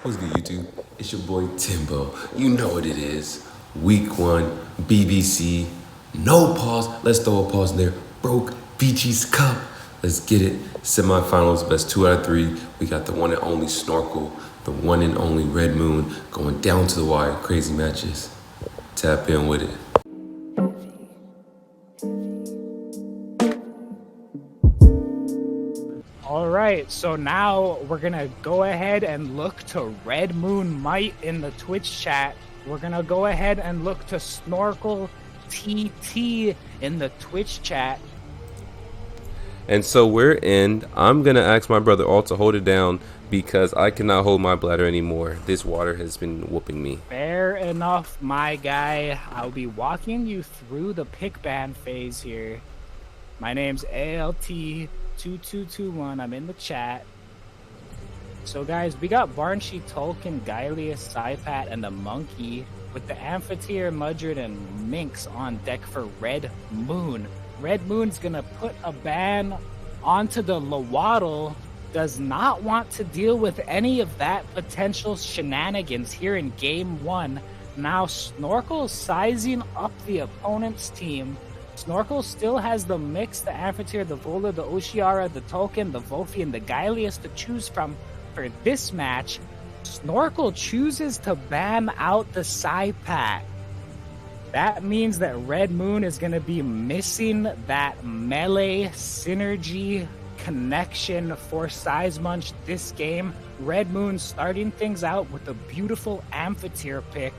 What's good, YouTube? It's your boy Timbo. You know what it is. Week 1, BBC. No pause. Let's throw a pause in there. Broke Beachy's Cup. Let's get it. Semifinals, best 2 out of 3. We got the one and only Snorkel, the one and only Red Moon going down to the wire. Crazy matches. Tap in with it. All right, so now we're gonna go ahead and look to Redmoonmight in the Twitch chat. We're gonna go ahead and look to Snorkel TT in the Twitch chat. And so we're in. I'm going to ask my brother Alt to hold it down because I cannot hold my bladder anymore. This water has been whooping me. Fair enough, my guy. I'll be walking you through the pick ban phase here. My name's ALT2221. I'm in the chat. So guys, we got Barnshy, Tolkien, Gylius, Psypat, and the Monkey with the Amphitheater, Mudred, and Minx on deck for Red Moon. Red Moon's gonna put a ban onto the Lawaddle. Does not want to deal with any of that potential shenanigans here in game 1. Now Snorkel sizing up the opponent's team. Snorkel still has the Mix, the Amphitheater, the Vola, the Oshiara, the Tolkien, the Volfi, and the Gylius to choose from for this match. Snorkel chooses to ban out the Psypat. That means that Red Moon is going to be missing that melee synergy connection for Size Munch this game. Red Moon starting things out with a beautiful Amphitheater pick.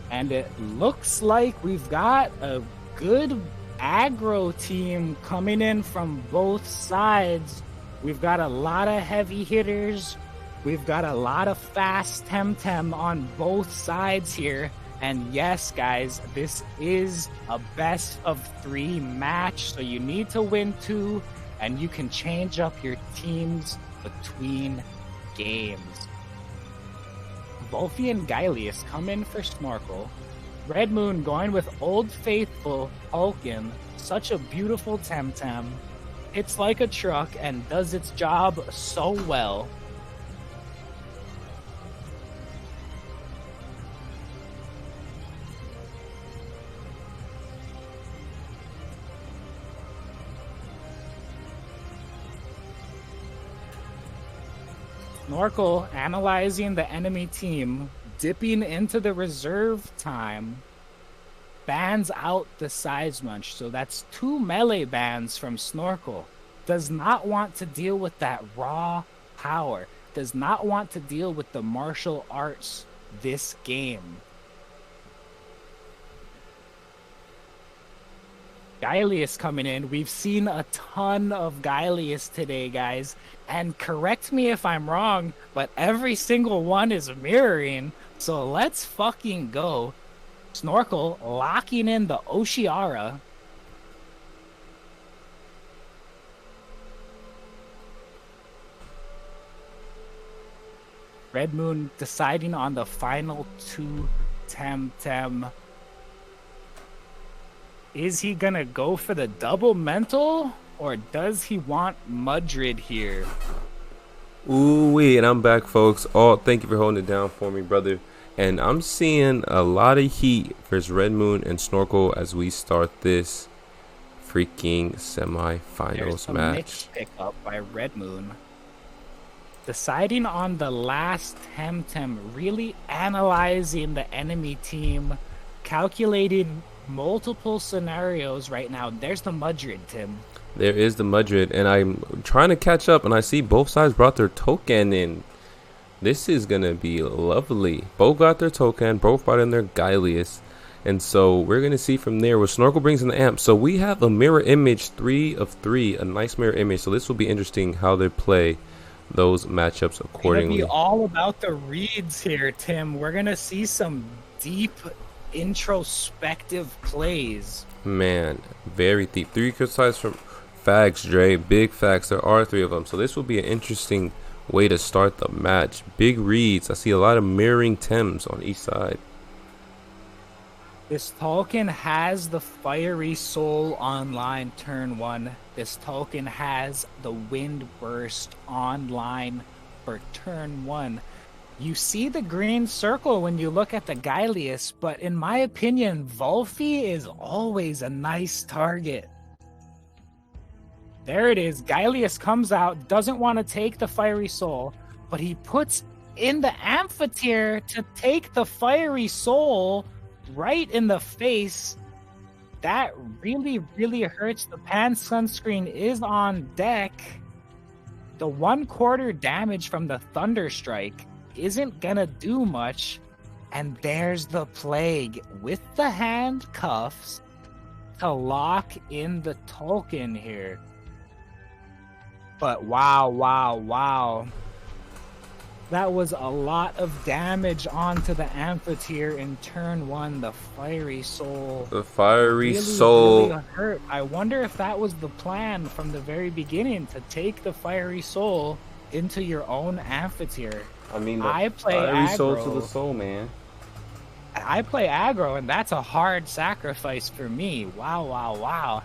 And it looks like we've got a good aggro team coming in from both sides. We've got a lot of heavy hitters. We've got a lot of fast Temtem on both sides here. And yes, guys, this is a best of 3 match. So you need to win 2, and you can change up your teams between games. Volfi and Gylius come in for Snorkel. Red Moon going with Old Faithful Hulkin. Such a beautiful Temtem. Hits like a truck and does its job so well. Snorkel analyzing the enemy team, dipping into the reserve time, bans out the Size Munch. So that's 2 melee bans from Snorkel. Does not want to deal with that raw power. Does not want to deal with the martial arts this game. Gylius coming in. We've seen a ton of Gylius today, guys. And correct me if I'm wrong, but every single one is mirroring. So let's fucking go. Snorkel locking in the Oshiara. Red Moon deciding on the final 2 Temtem. Is he gonna go for the double mental, or does he want Mudred here? Ooh-wee, and I'm back, folks. Oh, thank you for holding it down for me, brother. And I'm seeing a lot of heat versus Red Moon and Snorkel as we start this freaking semi-finals match. Mixed pickup by Red Moon. Deciding on the last Temtem, really analyzing the enemy team, calculating multiple scenarios right now. There's the Mudred, Tim. There is the Mudred, and I'm trying to catch up, and I see both sides brought their token in. This is going to be lovely. Both got their token, both brought in their Gylius, and so we're going to see from there where Snorkel brings in the amp. So we have a mirror image, 3 of 3, a nice mirror image, so this will be interesting how they play those matchups accordingly. It's gonna be all about the reads here, Tim. We're going to see some deep introspective plays. Man, very deep. 3 criticized from facts, Dre. Big facts. There are 3 of them. So this will be an interesting way to start the match. Big reads. I see a lot of mirroring Tems on each side. This Tolkien has the Fiery Soul online turn 1. this token has the Wind Burst online for turn 1. You see the green circle when you look at the Gylius, but in my opinion, Volfi is always a nice target. There it is. Gylius comes out, doesn't want to take the Fiery Soul, but he puts in the Amphitheater to take the Fiery Soul right in the face. That really, really hurts. The Pan Sunscreen is on deck. The 1/4 damage from the Thunder Strike isn't gonna do much. And there's the Plague with the handcuffs to lock in the token here. But wow. That was a lot of damage onto the Amphitheater in turn 1. The Fiery Soul. The Fiery Soul. Really hurt. I wonder if that was the plan from the very beginning, to take the Fiery Soul into your own Amphitheater. I mean, I play Fiery aggro. Soul to the soul, man. I play aggro, and that's a hard sacrifice for me. Wow.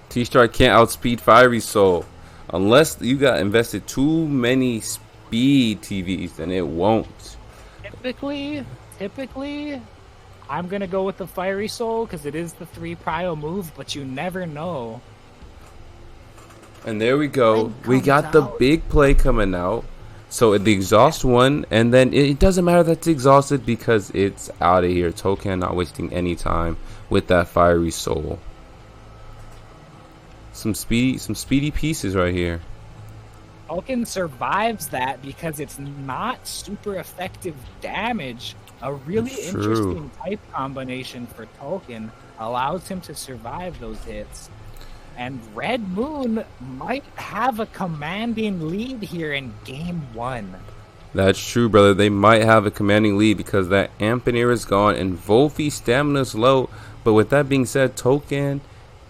T-Strike can't outspeed Fiery Soul. Unless you got invested too many speed TVs, then it won't. Typically, I'm going to go with the Fiery Soul because it is the 3 prio move, but you never know. And there we go. We got the big play coming out. So the exhaust one, and then it doesn't matter that it's exhausted because it's out of here. Token not wasting any time with that Fiery Soul. Some speedy pieces right here. Token survives that because it's not super effective damage. A really interesting type combination for Token allows him to survive those hits. And Red Moon might have a commanding lead here in game 1. That's true, brother. They might have a commanding lead because that Amphitheater is gone and Volfi's stamina is low. But with that being said, Token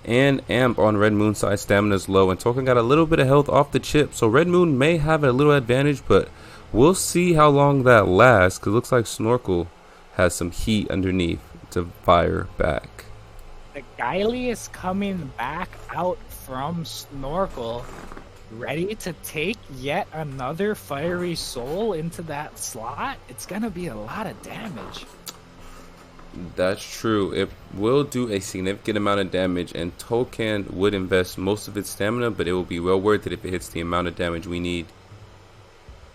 and Amp on Red Moon's side stamina is low, and Token got a little bit of health off the chip, so Red Moon may have a little advantage, but we'll see how long that lasts, because it looks like Snorkel has some heat underneath to fire back. The Gylius coming back out from Snorkel, ready to take yet another Fiery Soul into that slot. It's gonna be a lot of damage. That's true. It will do a significant amount of damage, and Token would invest most of its stamina, but it will be well worth it if it hits the amount of damage we need.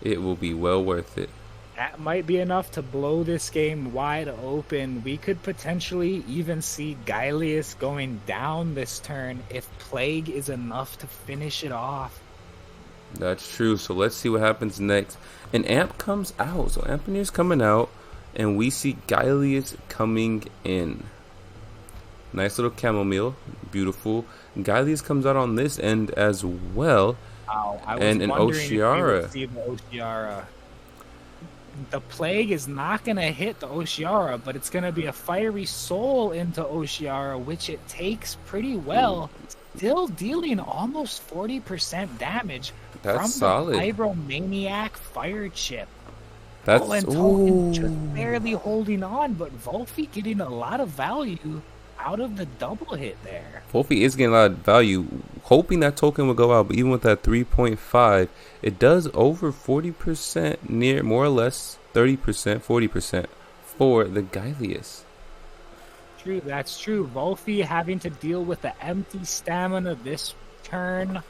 It will be well worth it. That might be enough to blow this game wide open. We could potentially even see Gylius going down this turn if Plague is enough to finish it off. That's true. So let's see what happens next. An Amp comes out. So Amphitheater's coming out. And we see Gylius coming in. Nice little chamomile. Beautiful. Gylius comes out on this end as well. Wow, I was and an wondering if we Oshiara. would see the Oshiara. The Plague is not going to hit the Oshiara, but it's going to be a Fiery Soul into Oshiara, which it takes pretty well. Still dealing almost 40% damage from solid. the Vibromaniac Fire Chip. That's and Token just barely holding on, but Volfi getting a lot of value out of the double hit there. Volfi is getting a lot of value, hoping that Token will go out, but even with that 3.5, it does over 40%, near more or less 30%, 40% for the Gylius. True, that's true. Volfi having to deal with the empty stamina this turn.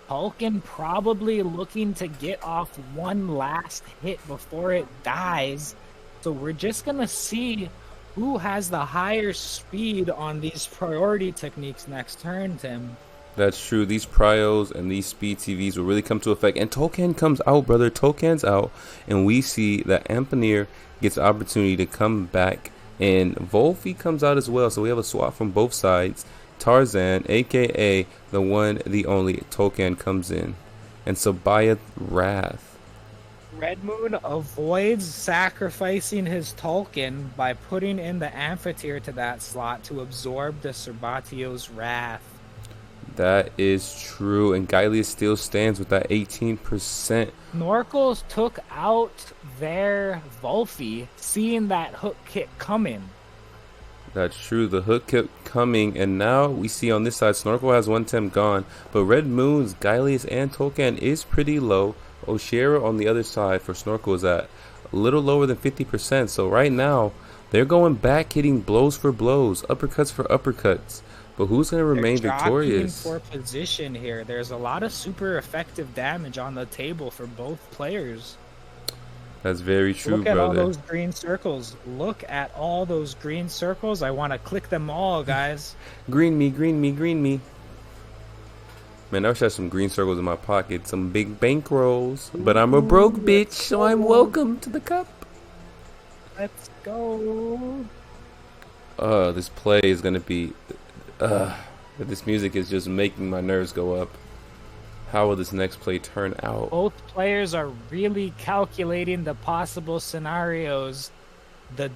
Token probably looking to get off one last hit before it dies. So we're just going to see who has the higher speed on these priority techniques next turn, Tim. That's true. These prios and these speed TVs will really come to effect. And Token comes out, brother. Token's out. And we see that Amphitheater gets the opportunity to come back. And Volfi comes out as well. So we have a swap from both sides. Tarzan, aka the one, the only, Token comes in. And Sabayath Wrath. Red Moon avoids sacrificing his Token by putting in the Amphitheater to that slot to absorb the Serbatio's Wrath. That is true. And Gylius still stands with that 18%. Snorkels took out their Volfi, seeing that hook kick coming. That's true. The hook kept coming, and now we see on this side, Snorkel has one temp gone, but Red Moon's Gylius and Tolkien is pretty low. Oshira on the other side for Snorkel is at a little lower than 50%. So right now, they're going back, hitting blows for blows, uppercuts for uppercuts. But who's going to remain victorious? For position here. There's a lot of super effective damage on the table for both players. That's very true, Look at brother. all those green circles. Look at all those green circles. I want to click them all, guys. Green me, green me, green me. Man, I wish I had some green circles in my pocket, some big bankrolls. But I'm a broke bitch, so I'm welcome to the cup. Let's go. This play is gonna be. This music is just making my nerves go up. How will this next play turn out? Both players are really calculating the possible scenarios. The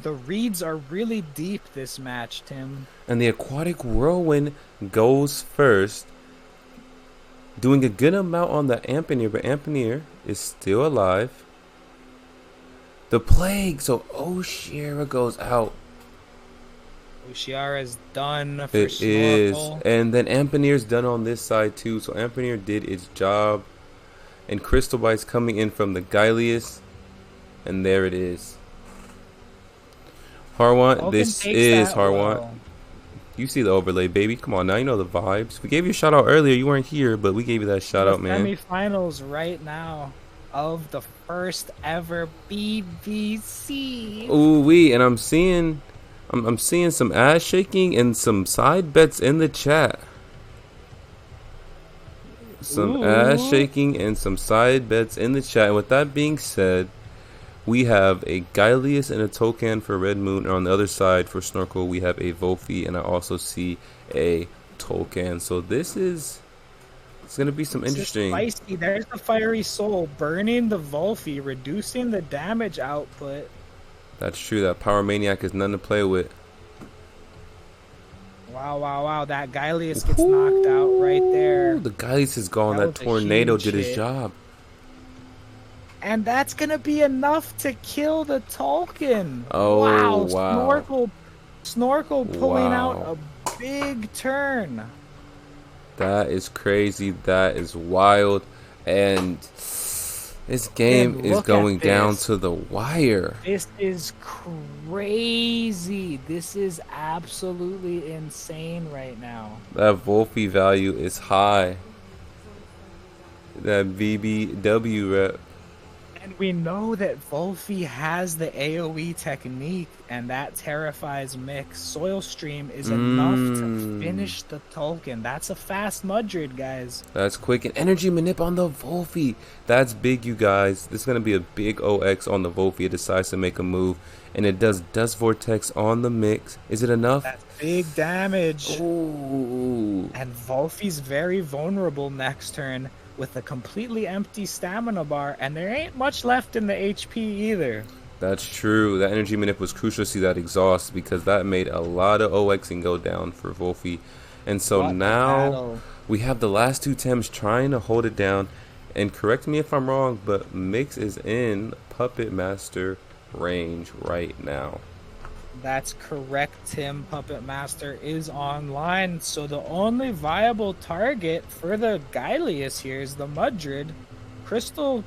reads are really deep this match, Tim. And the Aquatic Whirlwind goes first, doing a good amount on the Ampineer, but Ampineer is still alive. The Plague, so Oshira goes out. Oshiara's done for It is, Snorkel. and then Ampineer's done on this side too. So Ampineer did its job, and Crystal Bite's coming in from the Gylius, and there it is. Harwan, this is Harwan. well. You see the overlay, baby. Come on now, you know the vibes. We gave you a shout out earlier. You weren't here, but we gave you that shout out, man. Semi-finals right now of the first ever BBC. Ooh wee, and I'm seeing some ass shaking and some side bets in the chat. Some ass shaking and some side bets in the chat. And with that being said, we have a Gylius and a Tolkien for Red Moon. And on the other side for Snorkel, we have a Volfi, and I also see a Tolkien. So it's gonna be some interesting. Spicy. There's the Fiery Soul burning the Volfi, reducing the damage output. That's true. That Power Maniac is nothing to play with. Wow. That Gylius gets knocked out right there. The Gylius is gone. That was a tornado huge did his hit. job. And that's going to be enough to kill the Tolkien. Oh, wow. Snorkel pulling Wow. out a big turn. That is crazy. That is wild. And this game is going down to the wire. This is crazy. This is absolutely insane right now. That Volfi value is high. That BBW rep. And we know that Volfi has the AoE technique, and that terrifies Mix. Soil Stream is enough to finish the Tolkien. That's a fast Mudrid, guys. That's quick. And energy manip on the Volfi. That's big, you guys. This is going to be a big OX on the Volfi. It decides to make a move. And it does Dust Vortex on the Mix. Is it enough? That's big damage. Ooh. And Volfi's very vulnerable next turn with a completely empty stamina bar, and there ain't much left in the HP either. That's true. That energy manip was crucial to see that exhaust, because that made a lot of OXing go down for Volfi. And so now we have the last two Thames trying to hold it down. And correct me if I'm wrong, but Mix is in Puppet Master range right now. That's correct, Tim. Puppet Master is online, so the only viable target for the Gylius here is the Mudrid. Crystal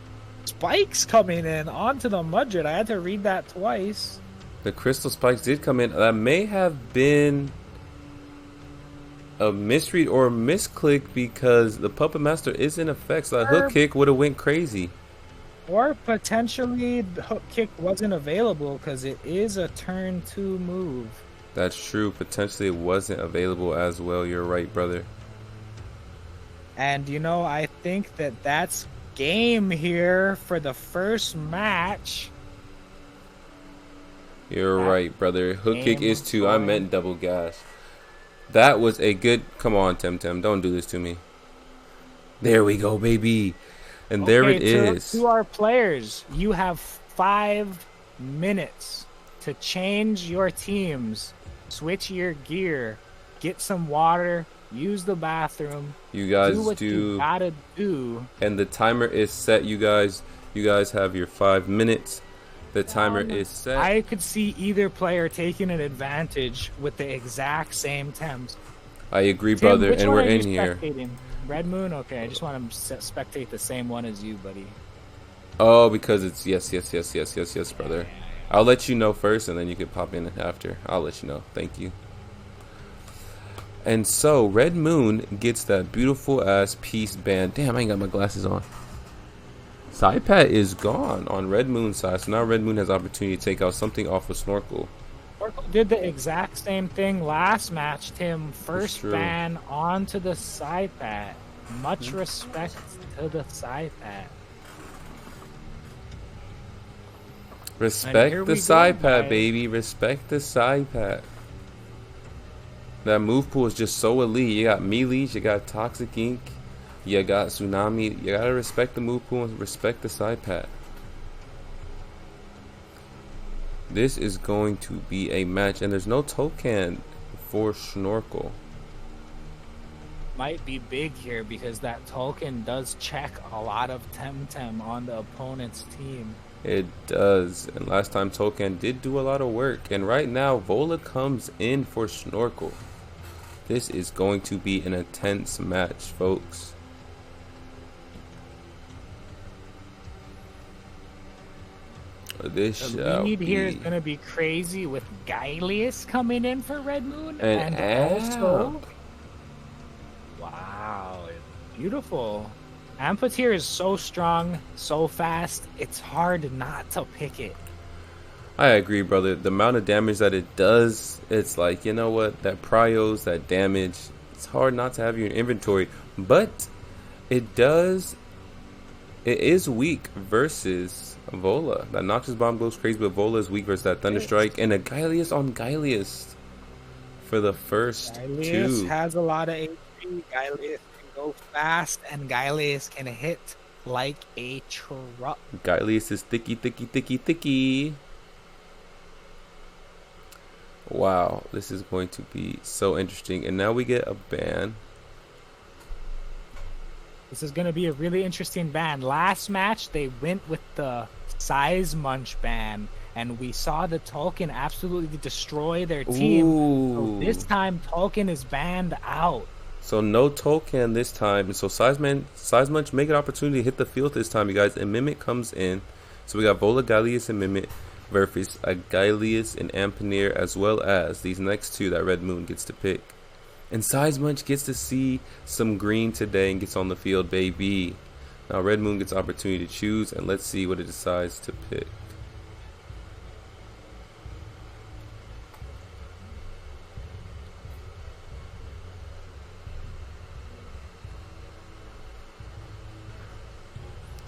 Spikes coming in onto the Mudrid. I had to read that twice. The Crystal Spikes did come in. That may have been a misread or a misclick, because the Puppet Master is in effect, so that hook kick would have went crazy. Or potentially the hook kick wasn't available because it is a turn 2 move. That's true. Potentially it wasn't available as well. You're right, brother. And you know, I think that that's game here for the first match. You're right, brother. Hook kick is 2. I meant double gas. That was a good... Come on, Temtem. Don't do this to me. There we go, baby. And there it is. To our players, you have 5 minutes to change your teams, switch your gear, get some water, use the bathroom. You guys do what you gotta do. And the timer is set, you guys. You guys have your 5 minutes. The timer is set. I could see either player taking an advantage with the exact same Thames. I agree, Tim, brother, which and one we're are you in here. spectating? Red Moon? Okay, I just want to spectate the same one as you, buddy. Oh, because it's yes, brother. I'll let you know first, and then you can pop in after. I'll let you know. Thank you. And so, Red Moon gets that beautiful ass piece band. Damn, I ain't got my glasses on. Side pat is gone on Red Moon's side, so now Red Moon has opportunity to take out something off of Snorkel. Snorkel did the exact same thing last match, Tim. First ban onto the side pat. Much respect to the side pat. Respect the side pat, baby. Respect the side pat. That move pool is just so elite. You got Melee, you got Toxic Ink, you got Tsunami. You gotta respect the move pool and respect the side pat. This is going to be a match, and there's no token for Snorkel. Might be big here because that token does check a lot of Temtem on the opponent's team. It does, and last time token did do a lot of work, and right now Vola comes in for Snorkel. This is going to be an intense match, folks. This the lead here is going to be crazy with Gylius coming in for Red Moon, and also, wow, beautiful. Amphitheater is so strong, so fast, it's hard not to pick it. I agree, brother. The amount of damage that it does, it's like, you know what, that pryos, that damage, it's hard not to have your inventory. But it is weak versus Vola. That Noxious Bomb goes crazy, but Vola is weak versus that Thunderstrike. And a Gylius on Gylius for the first Gylius two. Has a lot of HP. Gylius can go fast, and Gylius can hit like a truck. Gylius is thicky. Wow, this is going to be so interesting. And now we get a ban. This is going to be a really interesting ban. Last match, they went with the Size Munch ban, and we saw the Tolkien absolutely destroy their team. So this time, Tolkien is banned out. So no Tolkien this time. So Size Munch make an opportunity to hit the field this time, you guys. And Mimic comes in. So we got Vola, Gylius, and Mimic versus a Gylius and Ampineer, as well as these next two that Red Moon gets to pick. And Size Munch gets to see some green today and gets on the field, baby. Now Red Moon gets opportunity to choose, and let's see what it decides to pick.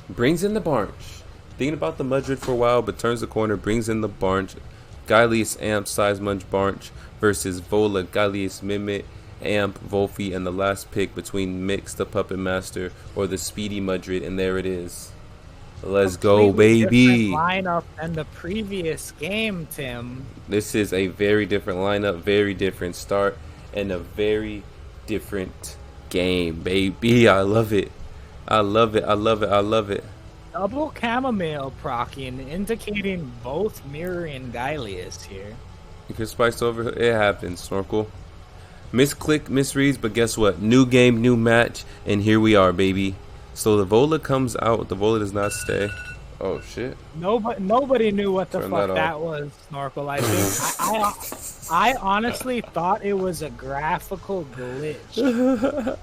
Brings in the Barge. Thinking about the Mudred for a while, but turns the corner, brings in the Barge. Gylius, Amp, Size Munch, Barge versus Vola, Gylius, Mimic, Amp, Volfi, and the last pick between Mix, the Puppet Master, or the Speedy Mudred, and there it is. Let's go, baby. Lineup than the previous game, Tim. This is a very different lineup, very different start, and a very different game, baby. I love it. I love it. Double chamomile proccing, indicating both Mirror and Gylius here. You can spice over. It happens, Snorkel. Misclick, misreads, but guess what? New game, new match, and here we are, baby. So the Vola comes out. The Vola does not stay. Oh shit! Nobody knew what the fuck that was, Snorkel. I think I honestly thought it was a graphical glitch.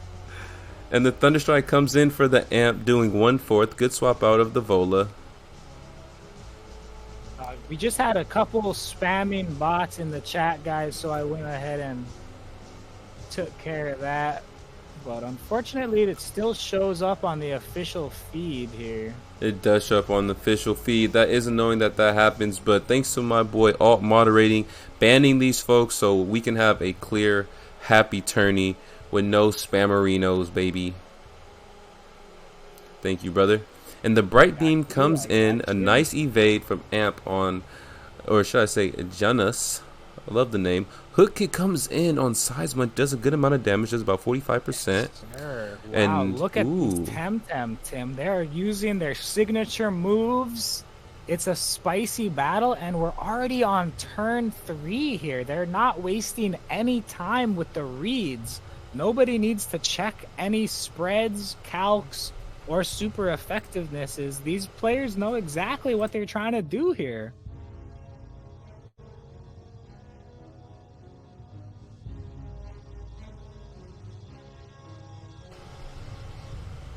And the Thunderstrike comes in for the Amp, doing 1/4. Good swap out of the Vola. We just had a couple spamming bots in the chat, guys, so I went ahead and took care of that. But unfortunately, it still shows up on the official feed here. It does show up on the official feed. That is annoying that happens, but thanks to my boy Alt moderating, banning these folks so we can have a clear, happy tourney with no spammerinos, baby. Thank you, brother. And the Bright Beam comes in, a nice evade from Amp on, or should I say Janus. I love the name. Hook Kick comes in on Size Munch, does a good amount of damage, does about 45%. Wow, and look at these Temtem, Tim. They're using their signature moves It's a spicy battle, and we're already on turn 3 here. They're not wasting any time with the reads. Nobody needs to check any spreads, calcs, or super effectivenesses. These players know exactly what they're trying to do here.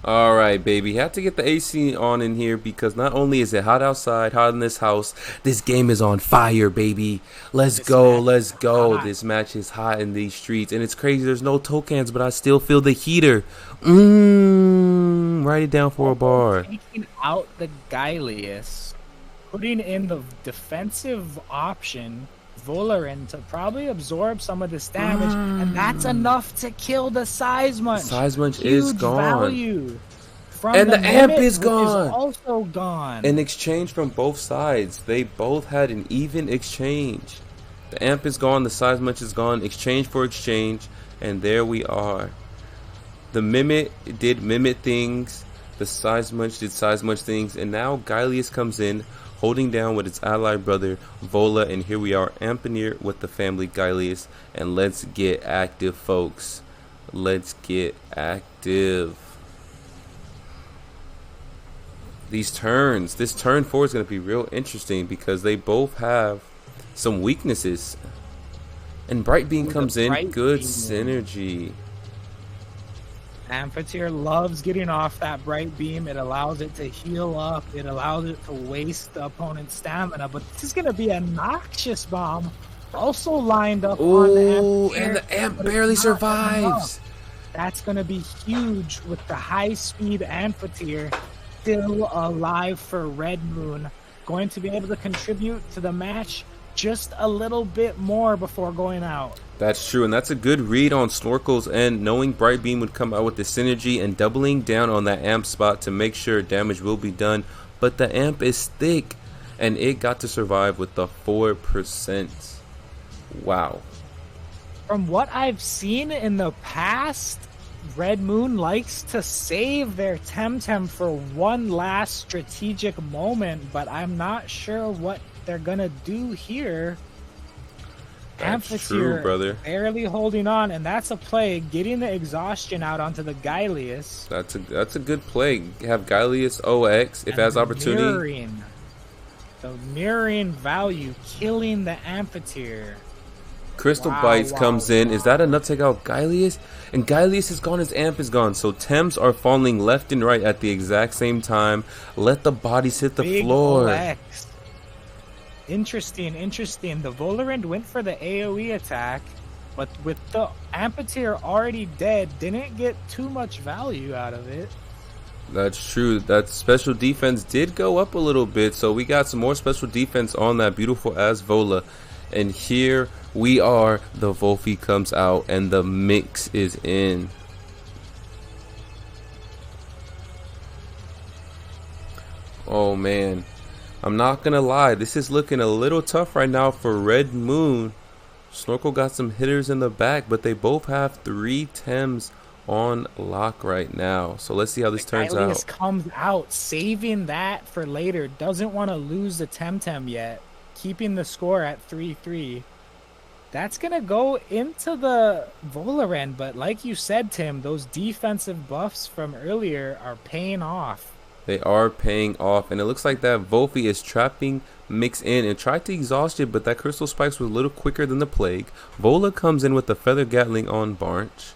All right, baby. Had to get the AC on in here because not only is it hot outside, hot in this house, this game is on fire, baby. Let's go, let's go. This match is hot in these streets, and it's crazy. There's no tokens, but I still feel the heater. Write it down for a bar. Taking out the Gylius, putting in the defensive option, Volarin, to probably absorb some of this damage, and that's enough to kill the Seismunch. Seismunch is gone. Value from and the amp is gone. Is also gone. In exchange from both sides, they both had an even exchange. The amp is gone, the Seismunch is gone, exchange for exchange, and there we are. The Mimit did Mimit things, the Seismunch did Seismunch things, and now Gylius comes in, holding down with its allied brother Vola, and here we are, Ampineer with the family Gylius, and let's get active, folks. Let's get active. These turns, this turn 4 is going to be real interesting because they both have some weaknesses. And Bright Beam comes in, good synergy. Amphitheater loves getting off that Bright Beam. It allows it to heal up. It allows it to waste the opponent's stamina. But this is going to be a Noxious Bomb also lined up on the Amphitheater. And the Amp barely survives. That's going to be huge with the high-speed Amphitheater still alive for Red Moon. Going to be able to contribute to the match just a little bit more before going out. That's true, and that's a good read on Snorkel's end, knowing Bright Beam would come out with the synergy and doubling down on that amp spot to make sure damage will be done. But the amp is thick, and it got to survive with the 4%. Wow. From what I've seen in the past, Red Moon likes to save their Temtem for one last strategic moment, but I'm not sure what they're gonna do here. That's true, brother. Barely holding on, and that's a play, getting the exhaustion out onto the Gylius. That's a good play. Have Gylius OX if it has opportunity. The mirroring value, killing the Amphitheater. Crystal Bites comes in. Is that enough to take out Gylius? And Gylius is gone, his amp is gone. So Temps are falling left and right at the exact same time. Let the bodies hit the floor. OX. Interesting. The Volarend went for the AoE attack, but with the Amphitheater already dead, didn't get too much value out of it. That's true. That special defense did go up a little bit, so we got some more special defense on that beautiful ass Vola. And here we are. The Wolfie comes out, and the mix is in. Oh man. I'm not gonna lie, this is looking a little tough right now for Red Moon. Snorkel got some hitters in the back, but they both have 3 Tems on lock right now. So let's see how this turns out. Comes out, saving that for later. Doesn't want to lose the Temtem yet. Keeping the score at 3-3. That's gonna go into the Volarend, but like you said, Tim, those defensive buffs from earlier are paying off. They are paying off, and it looks like that Wolfie is trapping Mix in and tried to exhaust it, but that Crystal Spikes was a little quicker than the Plague. Vola comes in with the Feather Gatling on Barch.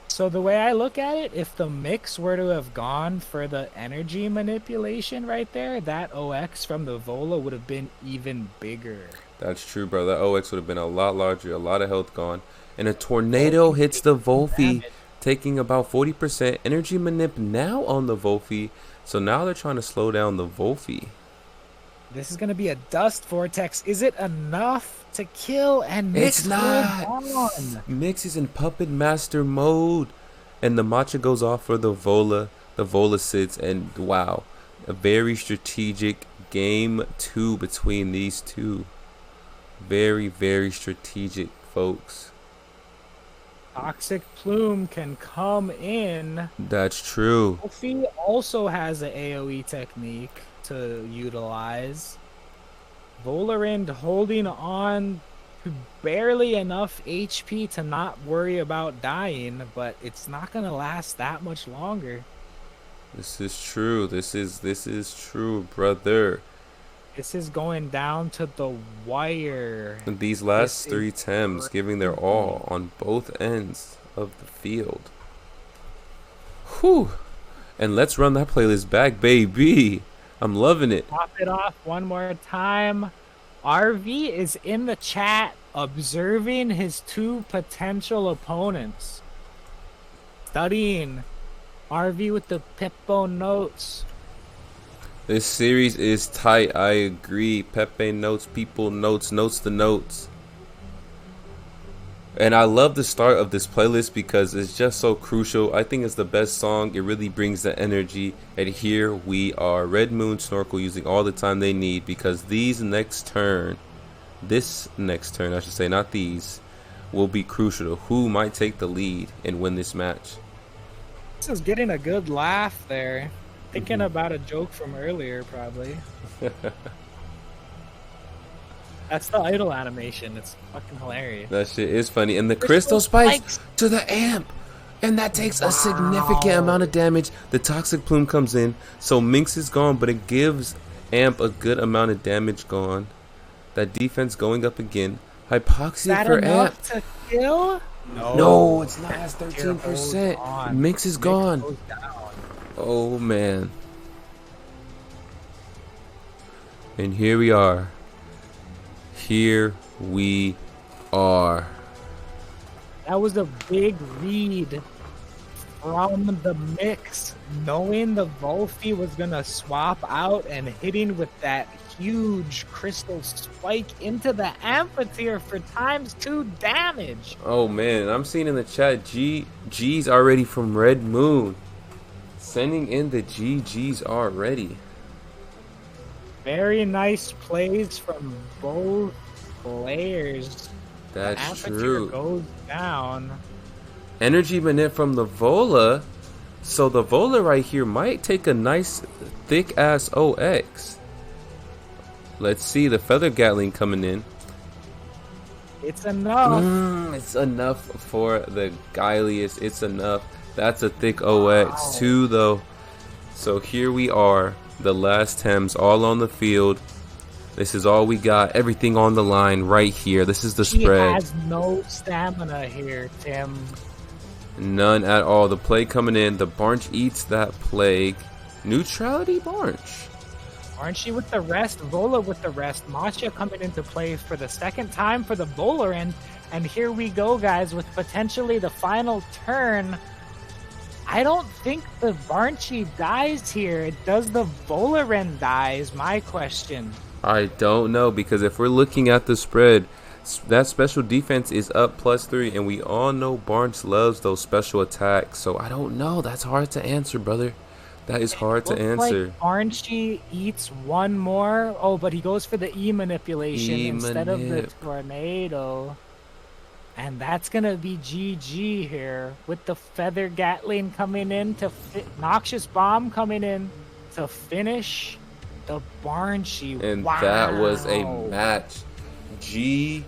So the way I look at it, if the Mix were to have gone for the energy manipulation right there, that OX from the Vola would have been even bigger. That's true, bro. That OX would have been a lot larger, a lot of health gone. And a tornado hits the Wolfie, taking about 40%. Energy manip now on the Wolfie. So now they're trying to slow down the Wolfie. This is going to be a dust vortex. Is it enough to kill? And Mix it's not. Mix is in puppet master mode. And the matcha goes off for the Vola. The Vola sits, and wow. A very strategic game 2 between these two. Very, very strategic, folks. Toxic Plume can come in. That's true. Wolfie also has an AoE technique to utilize. Volarind holding on to barely enough HP to not worry about dying, but it's not going to last that much longer. This is true. This is true, brother. This is going down to the wire. And these last three Thames giving their all on both ends of the field. Whew. And let's run that playlist back, baby. I'm loving it. Pop it off one more time. RV is in the chat observing his two potential opponents. Studying. RV with the Pippo notes. This series is tight. I agree. Pepe notes, people notes, notes the notes. And I love the start of this playlist because it's just so crucial. I think it's the best song. It really brings the energy. And here we are. Red Moon, Snorkel using all the time they need because this next turn, I should say, not these, will be crucial to who might take the lead and win this match. This is getting a good laugh there. Thinking about a joke from earlier, probably. That's the idle animation. It's fucking hilarious. That shit is funny. And the crystal spikes to the amp. And that takes a significant amount of damage. The toxic plume comes in. So Minx is gone, but it gives amp a good amount of damage gone. That defense going up again. Hypoxia for amp. To kill? No, it's not. It's 13%. Minx is gone. Oh, man. And here we are. Here we are. That was a big read from the mix, knowing the Volfi was going to swap out and hitting with that huge crystal spike into the amphitheater for ×2 damage. Oh, man. I'm seeing in the chat, G's already from Red Moon. Sending in the GG's already. Very nice plays from both players. That's true. Goes down. Energy minute from the Vola. So the Vola right here might take a nice thick ass OX. Let's see the Feather Gatling coming in. It's enough. It's enough for the Gylius. It's enough. That's a thick OX too, though. So here we are, the last Thames all on the field. This is all we got. Everything on the line right here. This is the spread. He has no stamina here, Tim. None at all. The plague coming in. The Barnch eats that plague. Neutrality Barnch. Barnchy with the rest. Vola with the rest. Masha coming into play for the second time for the Volarind. And here we go, guys, with potentially the final turn. I don't think the Barnchy dies here. Does the Volarind die is my question. I don't know, because if we're looking at the spread, that special defense is up +3, and we all know Barnes loves those special attacks. So I don't know. That's hard to answer, brother. That is hard to answer. Like Barnchy eats one more. Oh, but he goes for the E manipulation instead of the tornado. And that's going to be GG here with the Feather Gatling coming in to Noxious Bomb coming in to finish the Barnchy. And that was a match. GG's.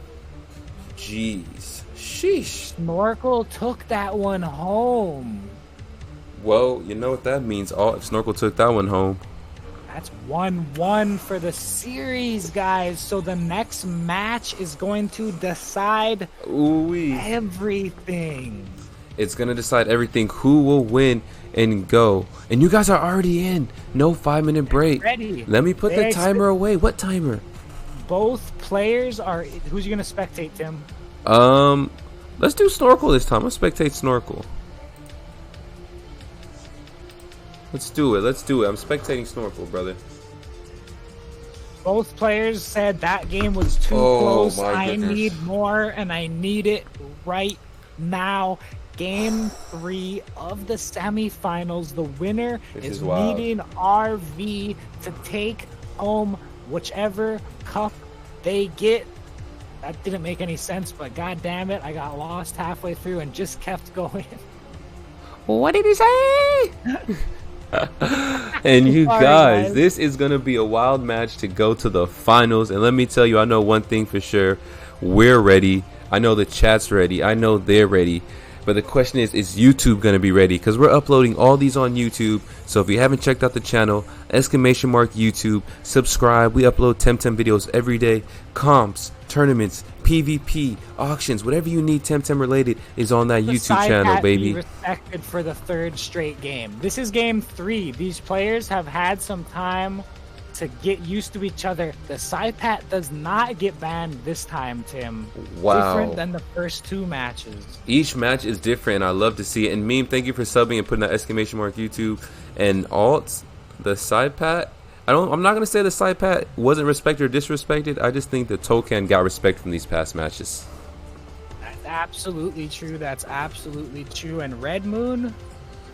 Sheesh. Snorkel took that one home. Well, you know what that means. Snorkel took that one home. That's 1-1 for the series, guys. So the next match is going to decide everything. It's going to decide everything. Who will win and go. And you guys are already in. No 5-minute break. Ready. Let me put the timer away. What timer? Both players are... Who's you going to spectate, Tim? Let's do Snorkel this time. Let's spectate Snorkel. Let's do it. Let's do it. I'm spectating Snorkel, brother. Both players said that game was too close. I need more, and I need it right now. Game 3 of the semifinals. The winner is needing RV to take home whichever cup they get. That didn't make any sense, but god damn it, I got lost halfway through and just kept going. What did he say? And you Sorry, guys, this is going to be a wild match to go to the finals. And let me tell you, I know one thing for sure. We're ready. I know the chat's ready. I know they're ready. But the question is YouTube going to be ready? Because we're uploading all these on YouTube. So if you haven't checked out the channel, !YouTube, subscribe. We upload Temtem videos every day. Comps, tournaments, PvP, auctions, whatever you need Temtem related is on that YouTube channel, baby. Be respected for the 3rd straight game. This is game 3. These players have had some time to get used to each other. The Saipat does not get banned this time, Tim. Wow. Different than the first 2 matches. Each match is different. I love to see it. And Meme, thank you for subbing and putting that !YouTube. And Alt, the Saipat, I'm not gonna say the Saipat wasn't respected or disrespected. I just think the Token got respect from these past matches. That's absolutely true. That's absolutely true. And Red Moon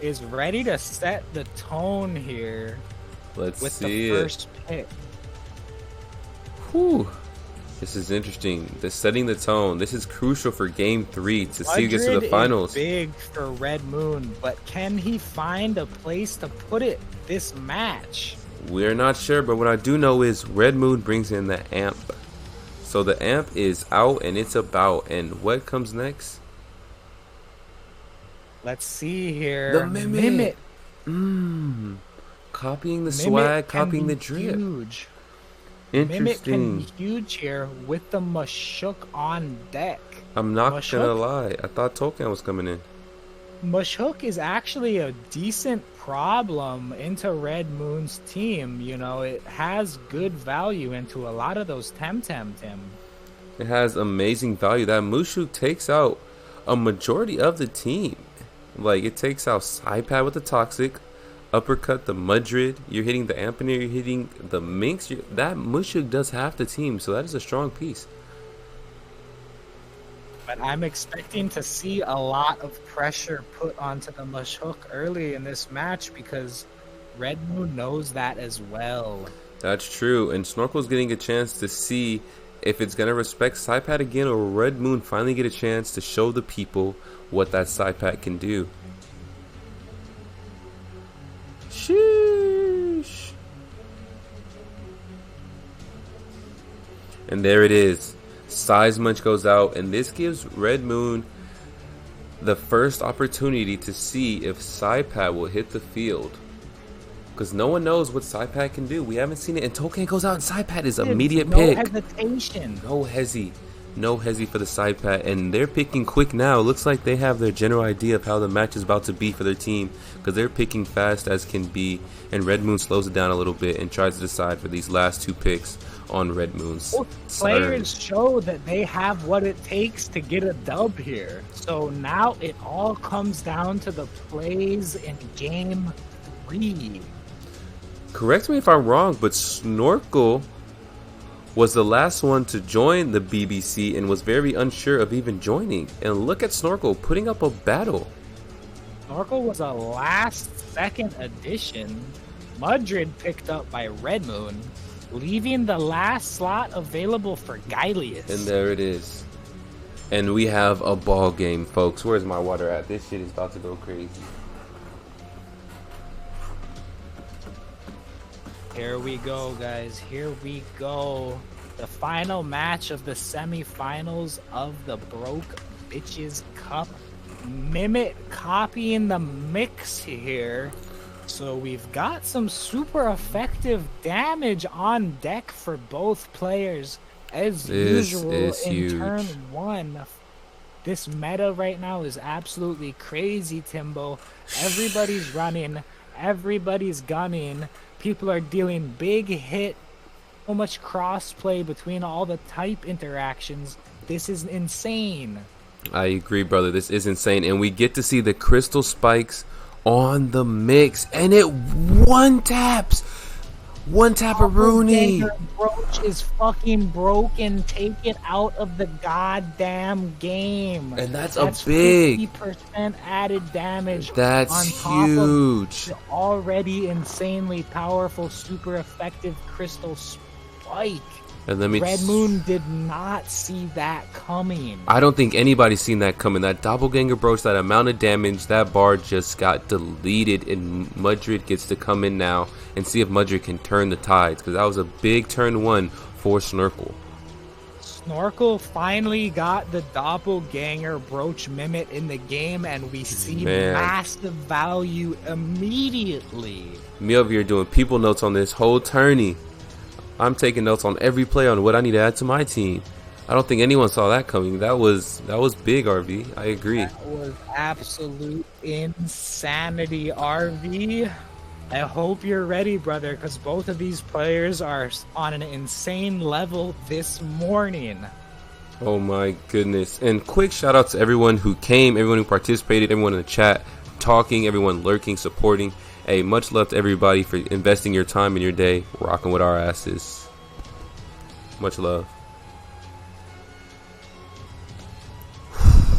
is ready to set the tone here. Let's with see the first pick. Whew. This is interesting. They're setting the tone. This is crucial for game 3 to see who gets to the finals. Big for Red Moon, but can he find a place to put it this match? We're not sure, but what I do know is Red Moon brings in the amp. So the amp is out and it's about. And what comes next? Let's see here. The Mimit. Copying the swag, copying the drip. Huge. Interesting. Mimit can be huge here with the Mashuk on deck. I'm not gonna lie. I thought Token was coming in. Mashuk is actually a decent problem into Red Moon's team. You know, it has good value into a lot of those Temtem, Tim. It has amazing value. That Mushuk takes out a majority of the team. Like, it takes out Saipat with the Toxic, uppercut the Mudrid, you're hitting the Ampineer, you're hitting the Minx. That Mushuk does half the team, so that is a strong piece. But I'm expecting to see a lot of pressure put onto the Mushuk early in this match because Red Moon knows that as well. That's true, and Snorkel's getting a chance to see if it's going to respect Saipat again, or Red Moon finally get a chance to show the people what that Saipat can do. Sheesh. And there it is. Size Munch goes out, and this gives Red Moon the first opportunity to see if Saipat will hit the field. Because no one knows what Saipat can do. We haven't seen it. And Token goes out, and Saipat is immediate pick. No hesitation. No hezzy. No hezzy for the Saipat. And they're picking quick now. It looks like they have their general idea of how the match is about to be for their team. Because they're picking fast as can be. And Red Moon slows it down a little bit and tries to decide for these last 2 picks on Red Moon's players show that they have what it takes to get a dub here. So now it all comes down to the plays in game 3. Correct me if I'm wrong, but Snorkel was the last one to join the BBC and was very unsure of even joining. And look at Snorkel putting up a battle. Snorkel was a last-second addition. Mudrid picked up by Red Moon, leaving the last slot available for Gylius. And there it is. And we have a ball game, folks. Where's my water at? This shit is about to go crazy. Here we go, guys. Here we go. The final match of the semifinals of the Broke Bitches Cup. Mimit copying the mix here. So we've got some super effective damage on deck for both players. As usual in huge. turn 1. This meta right now is absolutely crazy, Timbo. Everybody's running. Everybody's gunning. People are dealing big hit. So much crossplay between all the type interactions. This is insane. I agree, brother. This is insane. And we get to see the crystal spikes on the mix. And it one-taps. One-tap a Rooney. Brooch is fucking broken. Take it out of the goddamn game. And that's a big 50% added damage. That's on top huge. Of the already insanely powerful, super effective crystal spike. And let me. Red Moon did not see that coming. I don't think anybody's seen that coming. That doppelganger broach, that amount of damage, that bar just got deleted, and Mudrid gets to come in now and see if Mudrid can turn the tides, because that was a big turn one for Snorkel. Snorkel finally got the doppelganger broach mimic in the game, and we see massive value immediately. Me over here doing people notes on this whole tourney. I'm taking notes on every play on what I need to add to my team. I don't think anyone saw that coming. That was big, RV. I agree. That was absolute insanity, RV. I hope you're ready, brother, because both of these players are on an insane level this morning. Oh my goodness. And quick shout out to everyone who came, everyone who participated, everyone in the chat, talking, everyone lurking, supporting. Hey, much love to everybody for investing your time and your day, rocking with our asses. Much love.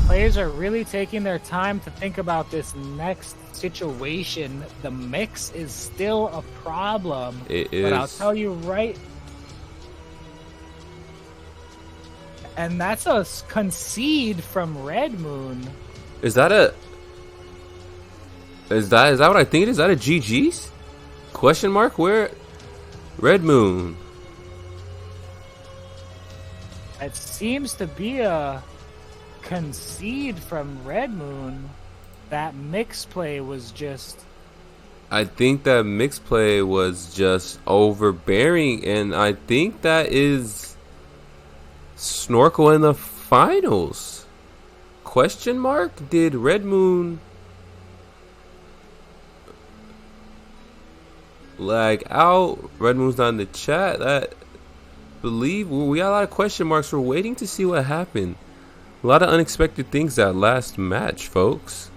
Players are really taking their time to think about this next situation. The mix is still a problem. It is. But I'll tell you right. And that's a concede from Red Moon. Is that what I think it is? Is that a GG's? Question mark? Where? Red Moon. It seems to be a concede from Red Moon. That mix play was just... I think that mix play was just overbearing, and I think that is Snorkel in the finals. Question mark? Did Red Moon lag out? Red Moon's not in the chat. That believe we got a lot of question marks. We're waiting to see what happened. A lot of unexpected things that last match, folks.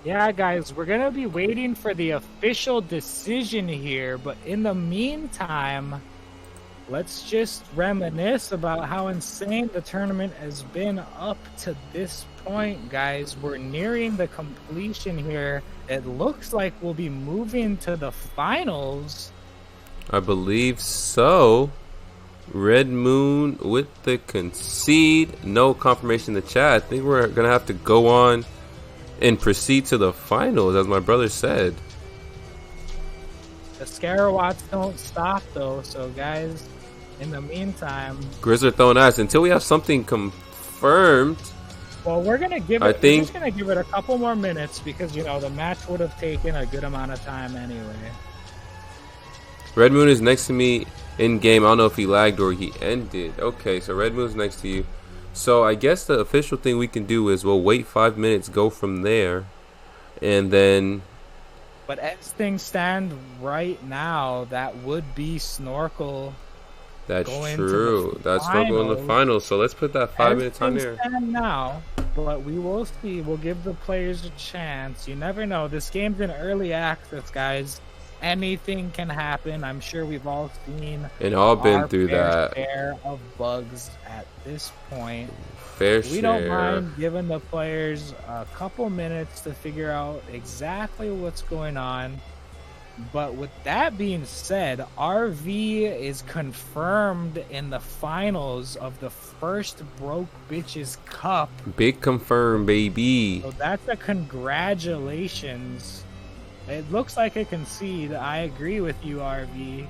Yeah, guys, we're gonna be waiting for the official decision here, but in the meantime, let's just reminisce about how insane the tournament has been up to this point, guys. We're nearing the completion here. It looks like we'll be moving to the finals. I believe so. Red Moon with the concede. No confirmation in the chat. I think we're going to have to go on and proceed to the finals, as my brother said. The Scarawats don't stop, though. So, guys, in the meantime... Grizz are throwing ass. Until we have something confirmed... Well, we're going to give it... We're just going to give it a couple more minutes because, you know, the match would have taken a good amount of time anyway. Red Moon is next to me in game. I don't know if he lagged or he ended. Okay, so Red Moon's next to you. So I guess the official thing we can do is we'll wait 5 minutes, go from there, and then... But as things stand right now, that would be Snorkel. That's true. That's Snorkel in the finals. So let's put that 5 minute time here. Now, but we will see. We'll give the players a chance. You never know. This game's in early access, guys. Anything can happen. I'm sure we've all seen and all been through that fair of bugs at this point. Fair share. We don't mind giving the players a couple minutes to figure out exactly what's going on. But with that being said, RV is confirmed in the finals of the first Broke Bitches Cup. Big confirm, baby. So that's a congratulations. It looks like a concede. I agree with you, RV.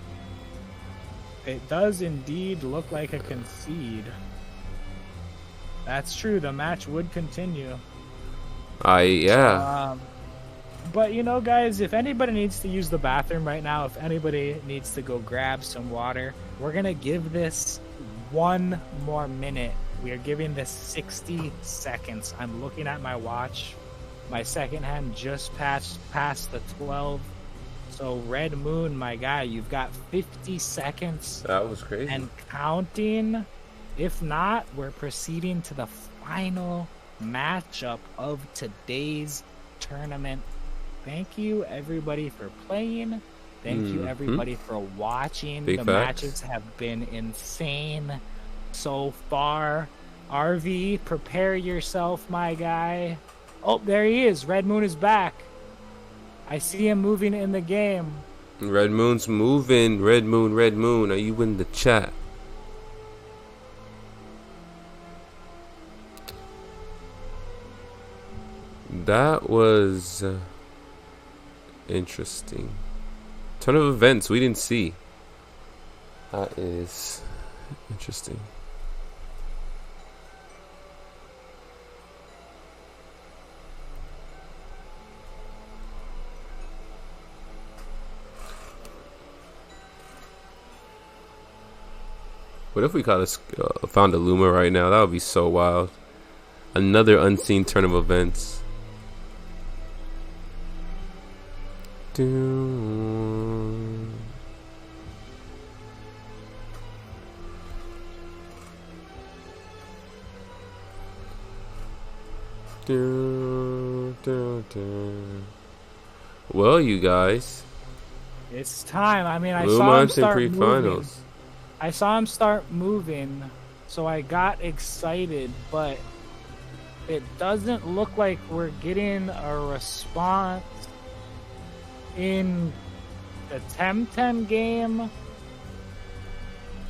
It does indeed look like a concede. That's true. The match would continue. Yeah. But, you know, guys, if anybody needs to use the bathroom right now, if anybody needs to go grab some water, we're going to give this 1 more minute. We are giving this 60 seconds. I'm looking at my watch. My second hand just past the 12. So, Red Moon, my guy, you've got 50 seconds. That was crazy. And counting. If not, we're proceeding to the final matchup of today's tournament. Thank you, everybody, for playing. Thank you, everybody, for watching. Big the facts. matches have been insane so far. RV, prepare yourself, my guy. Oh, there he is. Red Moon is back. I see him moving in the game. Red Moon's moving. Red Moon, Red Moon. Are you in the chat? That was interesting. Ton of events we didn't see. That is interesting. What if we found a Luma right now? That would be so wild. Another unseen turn of events. Doom. Well, you guys. It's time. I mean, I Blue saw him Mountain start moving. pre-finals. I saw him start moving, so I got excited, but it doesn't look like we're getting a response in the Temtem game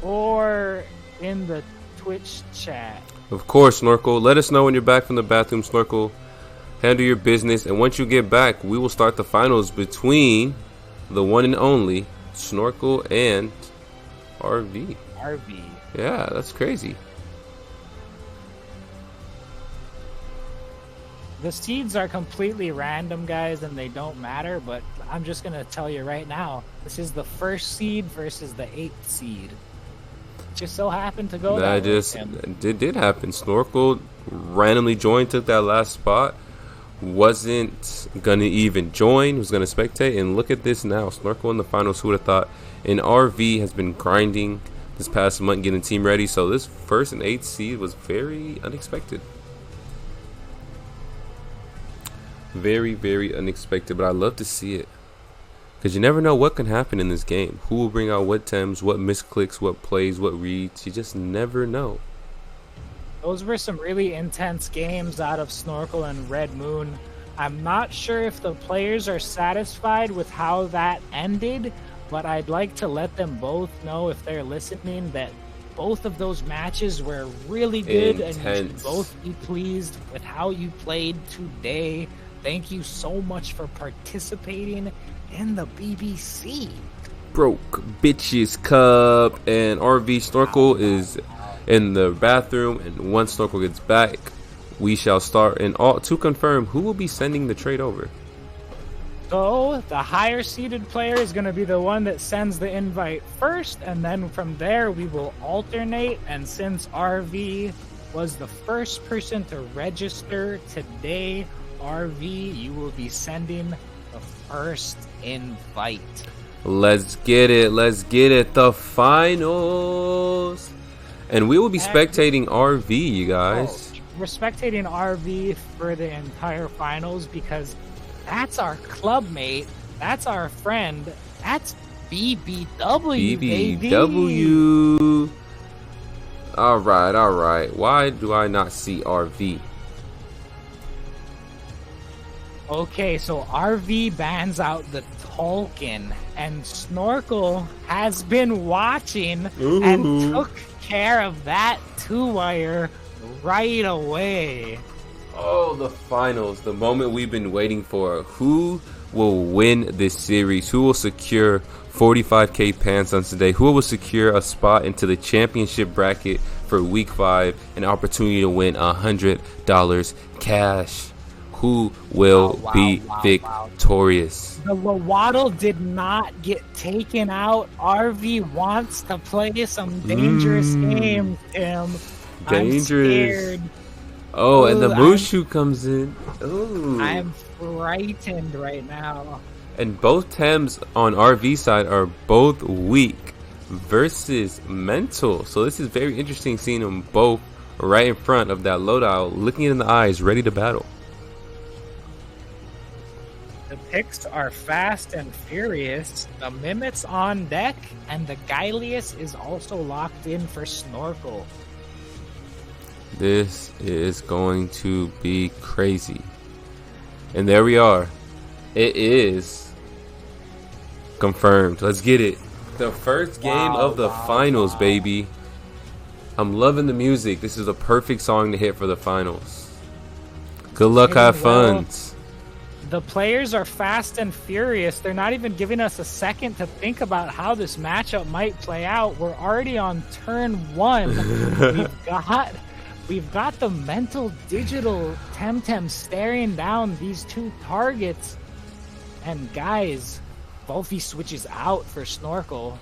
or in the Twitch chat. Of course, Snorkel. Let us know when you're back from the bathroom, Snorkel. Handle your business, and once you get back, we will start the finals between the one and only Snorkel and RV. Yeah, that's crazy. The seeds are completely random, guys, and they don't matter, but I'm just going to tell you right now, this is the first seed versus the 8th seed. Just so happened to go that just did happen. Snorkel randomly joined, took that last spot, wasn't gonna even join, was gonna spectate, and look at this now. Snorkel in the finals. Who would have thought? And RV has been grinding this past month, getting the team ready, so this first and 8th seed was very unexpected. Very, very unexpected, but I love to see it. Because you never know what can happen in this game. Who will bring out what Thymes, what misclicks, what plays, what reads. You just never know. Those were some really intense games out of Snorkel and Red Moon. I'm not sure if the players are satisfied with how that ended, but I'd like to let them both know, if they're listening, that both of those matches were really good. Intense. And you should both be pleased with how you played today. Thank you so much for participating in the BBC. Broke Bitches Cup, and RV Snorkel is in the bathroom, and once Snorkel gets back, we shall start. And all to confirm, who will be sending the trade over? So the higher seeded player is going to be the one that sends the invite first, and then from there we will alternate. And since RV was the first person to register today, RV, you will be sending the first invite. Let's get it. Let's get it. The finals. And we will be spectating RV, you guys. Oh, we're spectating RV for the entire finals because that's our club mate. That's our friend. That's BBW, baby. BBW. All right, all right. Why do I not see RV? Okay, so RV bans out the Tolkien, and Snorkel has been watching and took care of that 2-wire right away. Oh, the finals, the moment we've been waiting for. Who will win this series? Who will secure 45k Pansun today? Who will secure a spot into the championship bracket for week 5? An opportunity to win $100 cash. Who will be victorious? The Waddle did not get taken out. RV wants to play some dangerous games, Tim. Dangerous. Oh, and the Mushu comes in. Ooh. I'm frightened right now. And both Thames on RV side are both weak versus mental. So this is very interesting, seeing them both right in front of that loadout, looking in the eyes, ready to battle. The picks are fast and furious. The Mimic's on deck, and the Gylius is also locked in for Snorkel. This is going to be crazy. And there we are. It is confirmed. Let's get it. The first game of the finals, baby. I'm loving the music. This is a perfect song to hit for the finals. Good luck, have fun. The players are fast and furious. They're not even giving us a second to think about how this matchup might play out. We're already on turn 1. We've got the mental digital Temtem staring down these two targets. And guys, Wolfie switches out for Snorkel.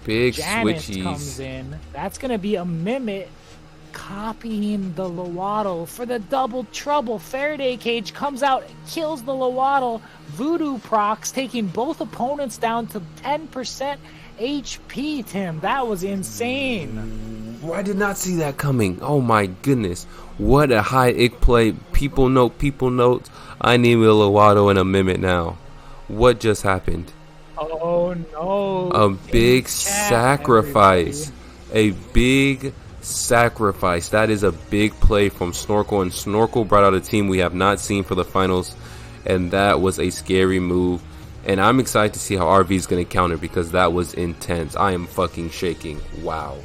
Big Janice switchies comes in. That's gonna be a Mimit copying the Lowaddle for the double trouble. Faraday Cage comes out, kills the Lowaddle. Voodoo procs, taking both opponents down to 10% HP, Tim. That was insane. I did not see that coming. Oh my goodness. What a high ick play. People note. I need a Lowaddle in a Mimit now. What just happened? Oh no. A big sacrifice. A big sacrifice. That is a big play from Snorkel, and Snorkel brought out a team we have not seen for the finals, and that was a scary move. And I'm excited to see how RV is going to counter, because that was intense. I am fucking shaking. Wow.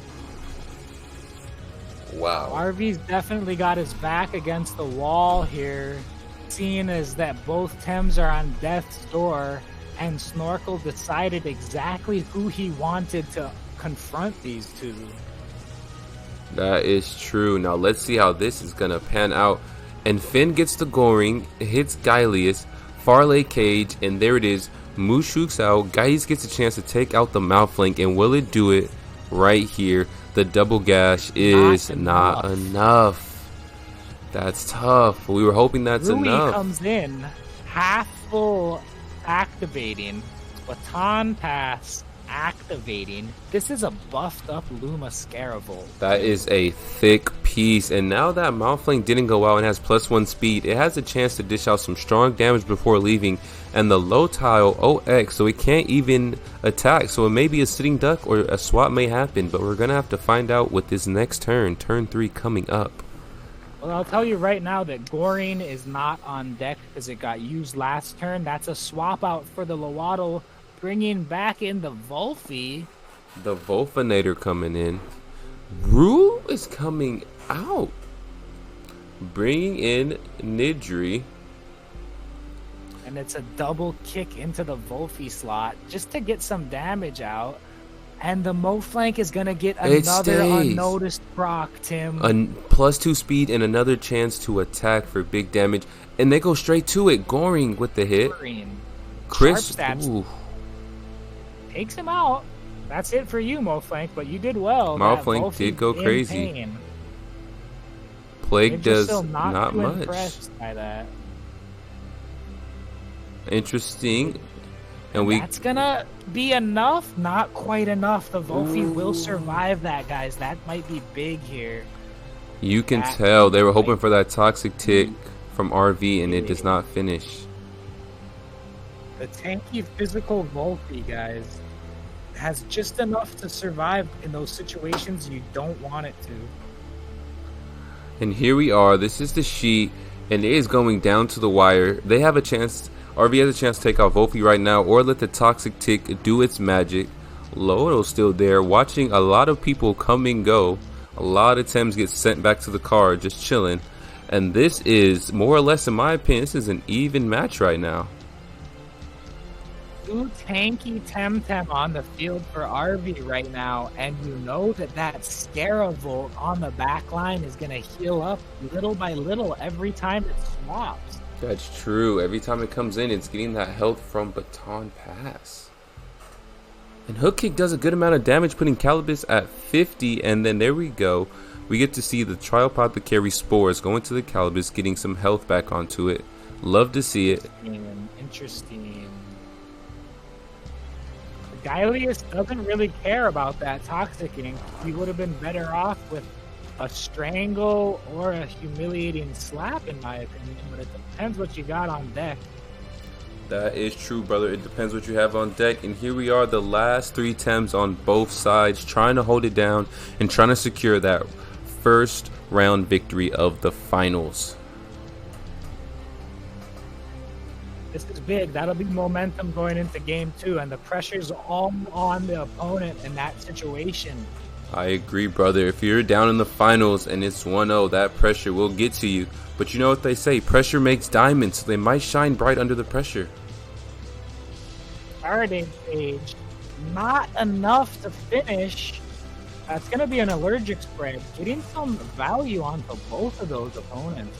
RV's definitely got his back against the wall here, seeing as that both Tems are on death's door, and Snorkel decided exactly who he wanted to confront these two. That is true. Now let's see how this is gonna pan out. And Finn gets the Goring, hits Gylius, Farley Cage, and there it is. Moose shoots out. Gylius gets a chance to take out the Malflink, and will it do it right here? The double gash is not enough. That's tough. We were hoping that's enough. Rui comes in, half full, activating, baton pass, activating. This is a buffed up Luma Scaravolt. That is a thick piece, and now that Malflink didn't go out and has +1 speed, it has a chance to dish out some strong damage before leaving, and the low tile OX, so it can't even attack, so it may be a sitting duck or a swap may happen, but we're gonna have to find out with this next turn 3 coming up. Well, I'll tell you right now that Goring is not on deck because it got used last turn. That's a swap out for the Lowaddle, bringing back in the Wolfie. The Wolfinator coming in. Rue is coming out. Bringing in Nidri. And it's a double kick into the Wolfie slot just to get some damage out. And the Moflank is going to get another unnoticed proc, Tim. A +2 speed and another chance to attack for big damage. And they go straight to it. Goring with the hit. Chris takes him out. That's it for you, Moflank, but you did well. Moflank did go crazy. Plague does not much. Impressed by that. Interesting. And that's gonna be enough. Not quite enough. The Wolfie will survive that, guys. That might be big here. You can tell they were hoping for that toxic tick from RV, and it does not finish. The tanky physical Wolfie, guys, has just enough to survive in those situations you don't want it to. And here we are. This is the sheet, and it is going down to the wire. They have a chance. RV has a chance to take out Wolfie right now, or let the toxic tick do its magic. Lodo's still there, watching a lot of people come and go. A lot of Tems get sent back to the car, just chilling. And this is, more or less in my opinion, this is an even match right now. Two tanky Temtem on the field for RV right now, and you know that Scaravolt on the back line is going to heal up little by little every time it swaps. That's true. Every time it comes in, it's getting that health from Baton Pass. And Hook Kick does a good amount of damage, putting Calibus at 50. And then there we go. We get to see the Triopothecary Spores going to the Calibus, getting some health back onto it. Love to see it. Interesting. Gylius doesn't really care about that Toxic Ink. He would have been better off with a strangle or a humiliating slap, in my opinion, but it depends what you got on deck. That is true, brother. It depends what you have on deck. And here we are, the last 3 Tems on both sides, trying to hold it down and trying to secure that first round victory of the finals. This is big. That'll be momentum going into game 2, and the pressure's all on the opponent in that situation. I agree, brother. If you're down in the finals and it's 1-0, that pressure will get to you. But you know what they say, pressure makes diamonds, so they might shine bright under the pressure. Starting stage, not enough to finish. That's going to be an allergic spread. Getting some value onto both of those opponents.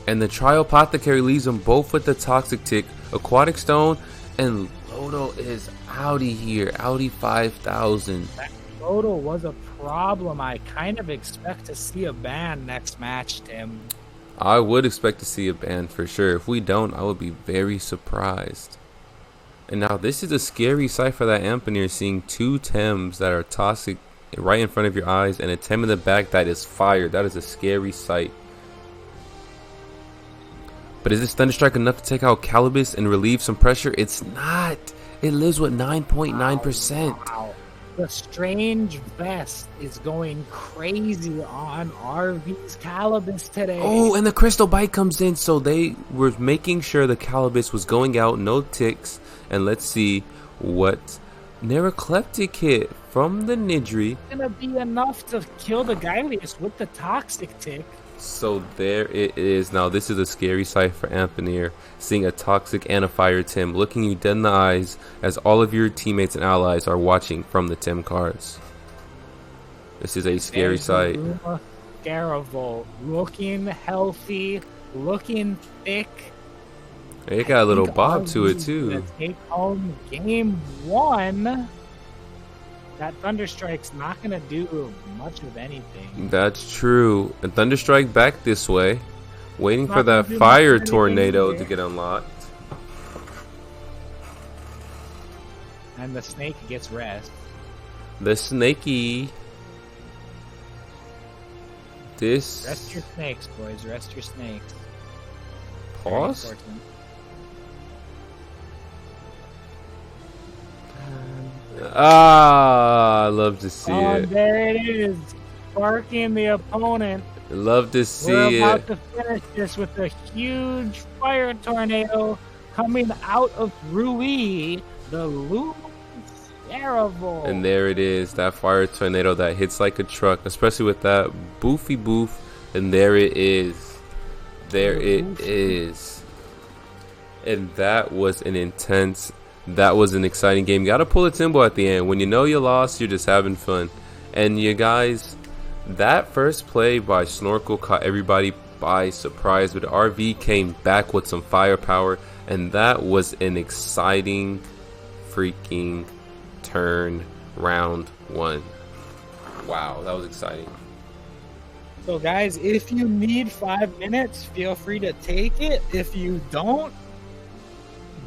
And the Triopothecary leaves them both with the Toxic Tick, Aquatic Stone, and Lodo is outie here. Outie 5,000. That Lodo was a problem. I kind of expect to see a ban next match, Tim. I would expect to see a ban for sure. If we don't, I would be very surprised. And now this is a scary sight for that Ampanier, seeing 2 Thymes that are toxic right in front of your eyes and a Thyme in the back that is fire. That is a scary sight. But is this Thunderstrike enough to take out Calibus and relieve some pressure? It's not. It lives with 9.9%. Wow. The Strange Vest is going crazy on RV's Calibus today. Oh, and the Crystal Bite comes in, so they were making sure the Calibus was going out, no ticks. And let's see what Nerocleptic hit from the Nidri. It's going to be enough to kill the Gylius with the Toxic Tick. So there it is. Now this is a scary sight for Ampanier, seeing a Toxic and a Fire Tim looking you dead in the eyes as all of your teammates and allies are watching from the Tim cards. This is a scary sight. Garavolt looking healthy, looking thick. It got a little bob to it too. Take home game 1. That Thunderstrike's not going to do much of anything. That's true. And Thunderstrike back this way, waiting for that Fire Tornado to get unlocked. And the Snake gets rest. The Snakey. Rest your snakes, boys. Rest your snakes. Pause? I love to see it. There it is, sparking the opponent. Love to see We're it. about to finish this with a huge Fire Tornado coming out of Rui, the Luminous Garavolt. And there it is, that Fire Tornado that hits like a truck, especially with that boofy boof. And there it is. There it is. And that was an intense, that was an exciting game. You got to pull a Timbo at the end. When you know you lost, you're just having fun. And you guys, that first play by Snorkel caught everybody by surprise. But RV came back with some firepower. And that was an exciting freaking turn round 1. Wow, that was exciting. So guys, if you need 5 minutes, feel free to take it. If you don't,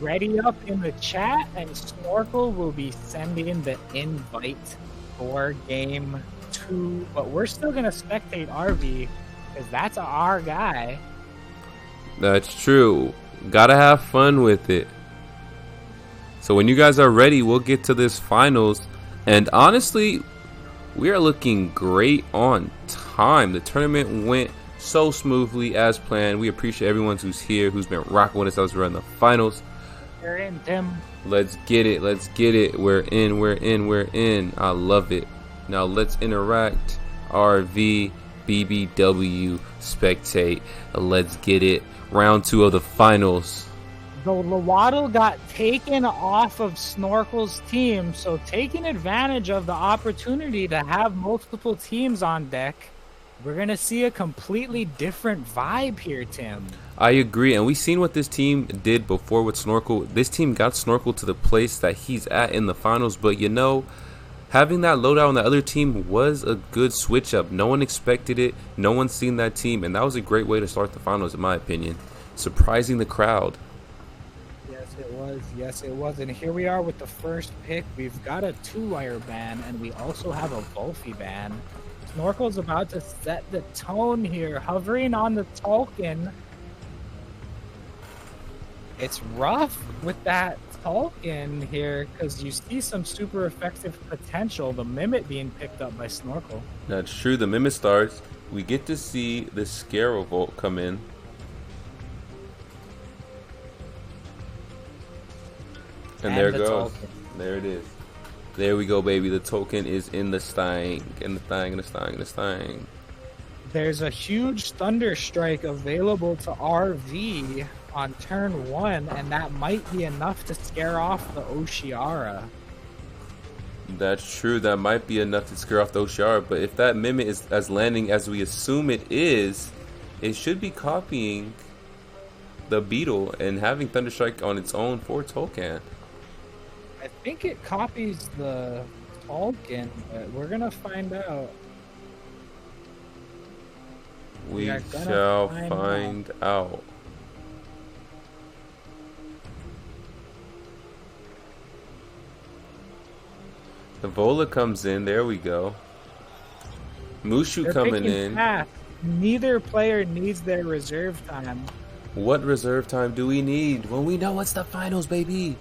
ready up in the chat, and Snorkel will be sending the invite for game 2. But we're still going to spectate RV, because that's our guy. That's true. Gotta have fun with it. So when you guys are ready, we'll get to this finals. And honestly, we are looking great on time. The tournament went so smoothly as planned. We appreciate everyone who's here, who's been rocking with us as we're in the finals. You're in, Tim. Let's get it. Let's get it. We're in. We're in. We're in. I love it. Now let's interact. RV, BBW, spectate. Let's get it. Round 2 of the finals. The Lawaddle got taken off of Snorkel's team, so taking advantage of the opportunity to have multiple teams on deck, we're going to see a completely different vibe here, Tim. I agree, and we've seen what this team did before with Snorkel. This team got Snorkel to the place that he's at in the finals, but you know, having that loadout on the other team was a good switch up. No one expected it. No one's seen that team, and that was a great way to start the finals, in my opinion. Surprising the crowd. Yes, it was. Yes, it was. And here we are with the first pick. We've got a 2-wire ban, and we also have a Volphy ban. Snorkel's about to set the tone here, hovering on the Tolkien. It's rough with that Tolkien here, because you see some super effective potential. The Mimit being picked up by Snorkel. That's true. The Mimit starts. We get to see the Scaravolt come in. And there it the goes. token. There it is. There we go, baby. The token is in the stang. In the thang, in the stang, in the stang. There's a huge Thunder Strike available to RV on turn 1, and that might be enough to scare off the Oshiara. That's true. That might be enough to scare off the Oshiara. But if that Mimic is as landing as we assume it is, it should be copying the Beetle and having Thunderstrike on its own for Tolkien. I think it copies the Tolkien, but we're gonna find out. We are gonna shall find find out. The Vola comes in. There we go. Mushu They're coming picking in. fast. Neither player needs their reserve time. What reserve time do we need when we know it's the finals, baby?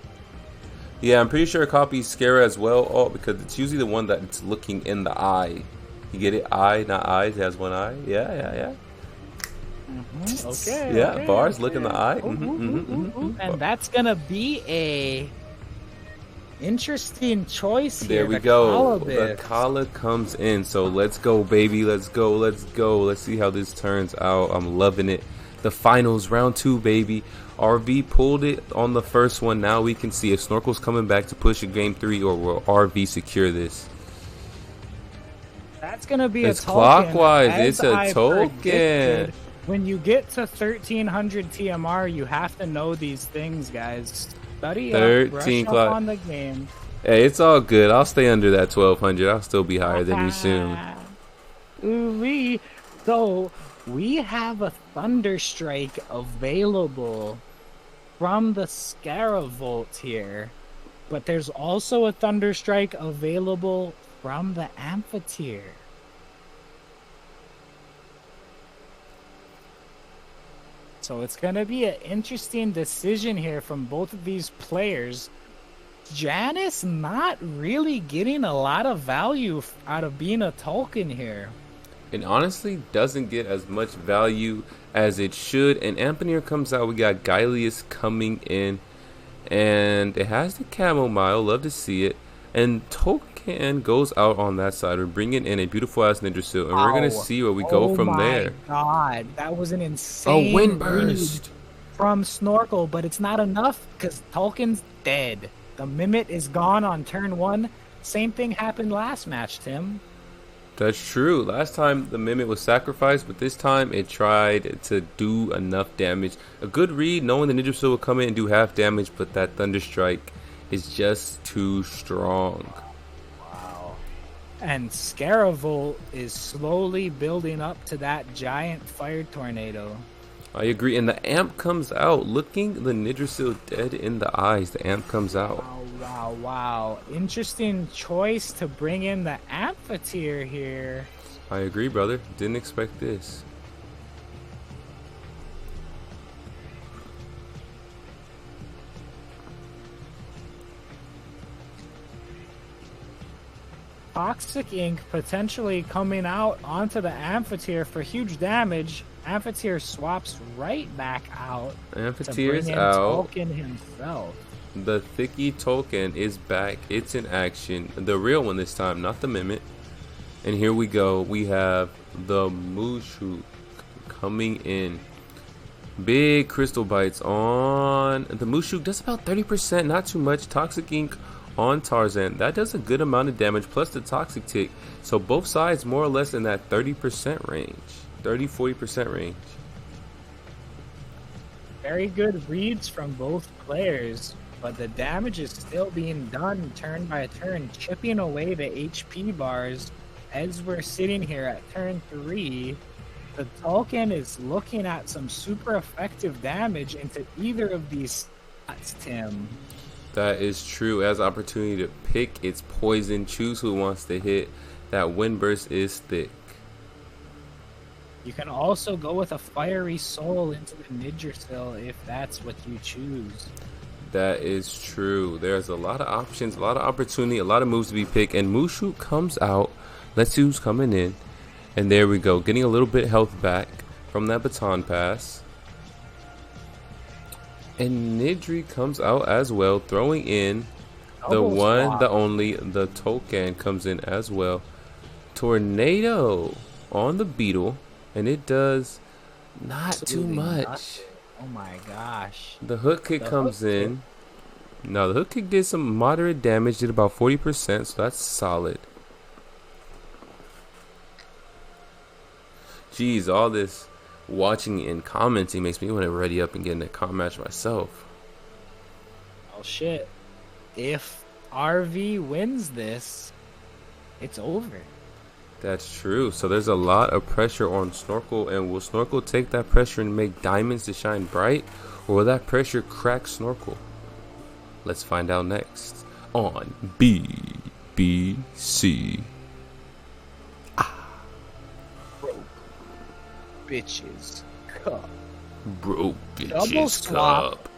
Yeah, I'm pretty sure it copies Scara as well. Oh, because it's usually the one that's looking in the eye. You get it? Eye, not eyes. It has one eye. Yeah. Okay. Yeah, okay, bars okay. look in the eye. And that's gonna be a interesting choice here. There we go. The Kala comes in. So let's go, baby. Let's go. Let's go. Let's see how this turns out. I'm loving it. The finals, round 2, baby. RV pulled it on the first one. Now we can see if Snorkel's coming back to push a game 3, or will RV secure this. That's gonna be It's a token. clockwise. It's a I token. predicted. When you get to 1300 TMR, you have to know these things, guys. Study up, brush up on the game. Hey, it's all good. I'll stay under that 1200. I'll still be higher than you soon. Ooh-wee. So we have a Thunder Strike available from the Scaravolt here, but there's also a Thunder Strike available from the Amphitheater. So it's going to be an interesting decision here from both of these players. Janice not really getting a lot of value out of being a token here. It honestly doesn't get as much value as it should. And Ampanier comes out. We got Gylius coming in. And it has the Chamomile. Love to see it. And Token goes out on that side. We're bringing in a beautiful ass Ninjasil. And we're going to see where we go from there. Oh my god. That was an insane a wind burst from Snorkel. But it's not enough because Tolkien's dead. The Mimit is gone on turn 1. Same thing happened last match, Tim. That's true. Last time the Mimit was sacrificed, but this time it tried to do enough damage. A good read, knowing the Ninja Seal will come in and do half damage, but that Thunder Strike is just too strong. Wow. And Scaravolt is slowly building up to that giant fire tornado. I agree. And the Amp comes out, looking the Ninja Seal dead in the eyes. The Amp comes out. Wow. Interesting choice to bring in the Amphitheater here. I agree, brother. Didn't expect this. Toxic Ink potentially coming out onto the Amphitheater for huge damage. Amphitheater swaps right back out. Amphitheater's out. Tolkien himself. The Thicky Tolkien is back. It's in action. The real one this time, not the Mimit. And here we go. We have the Mushu coming in. Big crystal bites on the Mushu. Does about 30%, not too much. Toxic Ink on Tarzan. That does a good amount of damage, plus the Toxic Tick. So both sides more or less in that 30% range. 30-40% range. Very good reads from both players, but the damage is still being done turn by turn, chipping away the HP bars. As we're sitting here at turn 3, the Tolkien is looking at some super effective damage into either of these spots, Tim. That is true. It has opportunity to pick its poison, choose who wants to hit. That wind burst is thick. You can also go with a Fiery Soul into the Nidgersil if that's what you choose. That is true. There's a lot of options, a lot of opportunity, a lot of moves to be picked. And Mushu comes out. Let's see who's coming in. And there we go. Getting a little bit health back from that baton pass. And Nidri comes out as well, throwing in the Double one, swap. the only, the token comes in as well. Tornado on the beetle, and it does not too Absolutely much. nothing. Oh my gosh. The hook kick The comes hook kick. in. No, the hook kick did some moderate damage, did about 40%, so that's solid. Jeez, all this watching and commenting makes me want to ready up and get in a comp match myself. Oh shit. If RV wins this, it's over. That's true. So there's a lot of pressure on Snorkel, and will Snorkel take that pressure and make diamonds to shine bright, or will that pressure crack Snorkel? Let's find out next on BBC. Bitches. Cup. Bro, Double bitches swap. cup.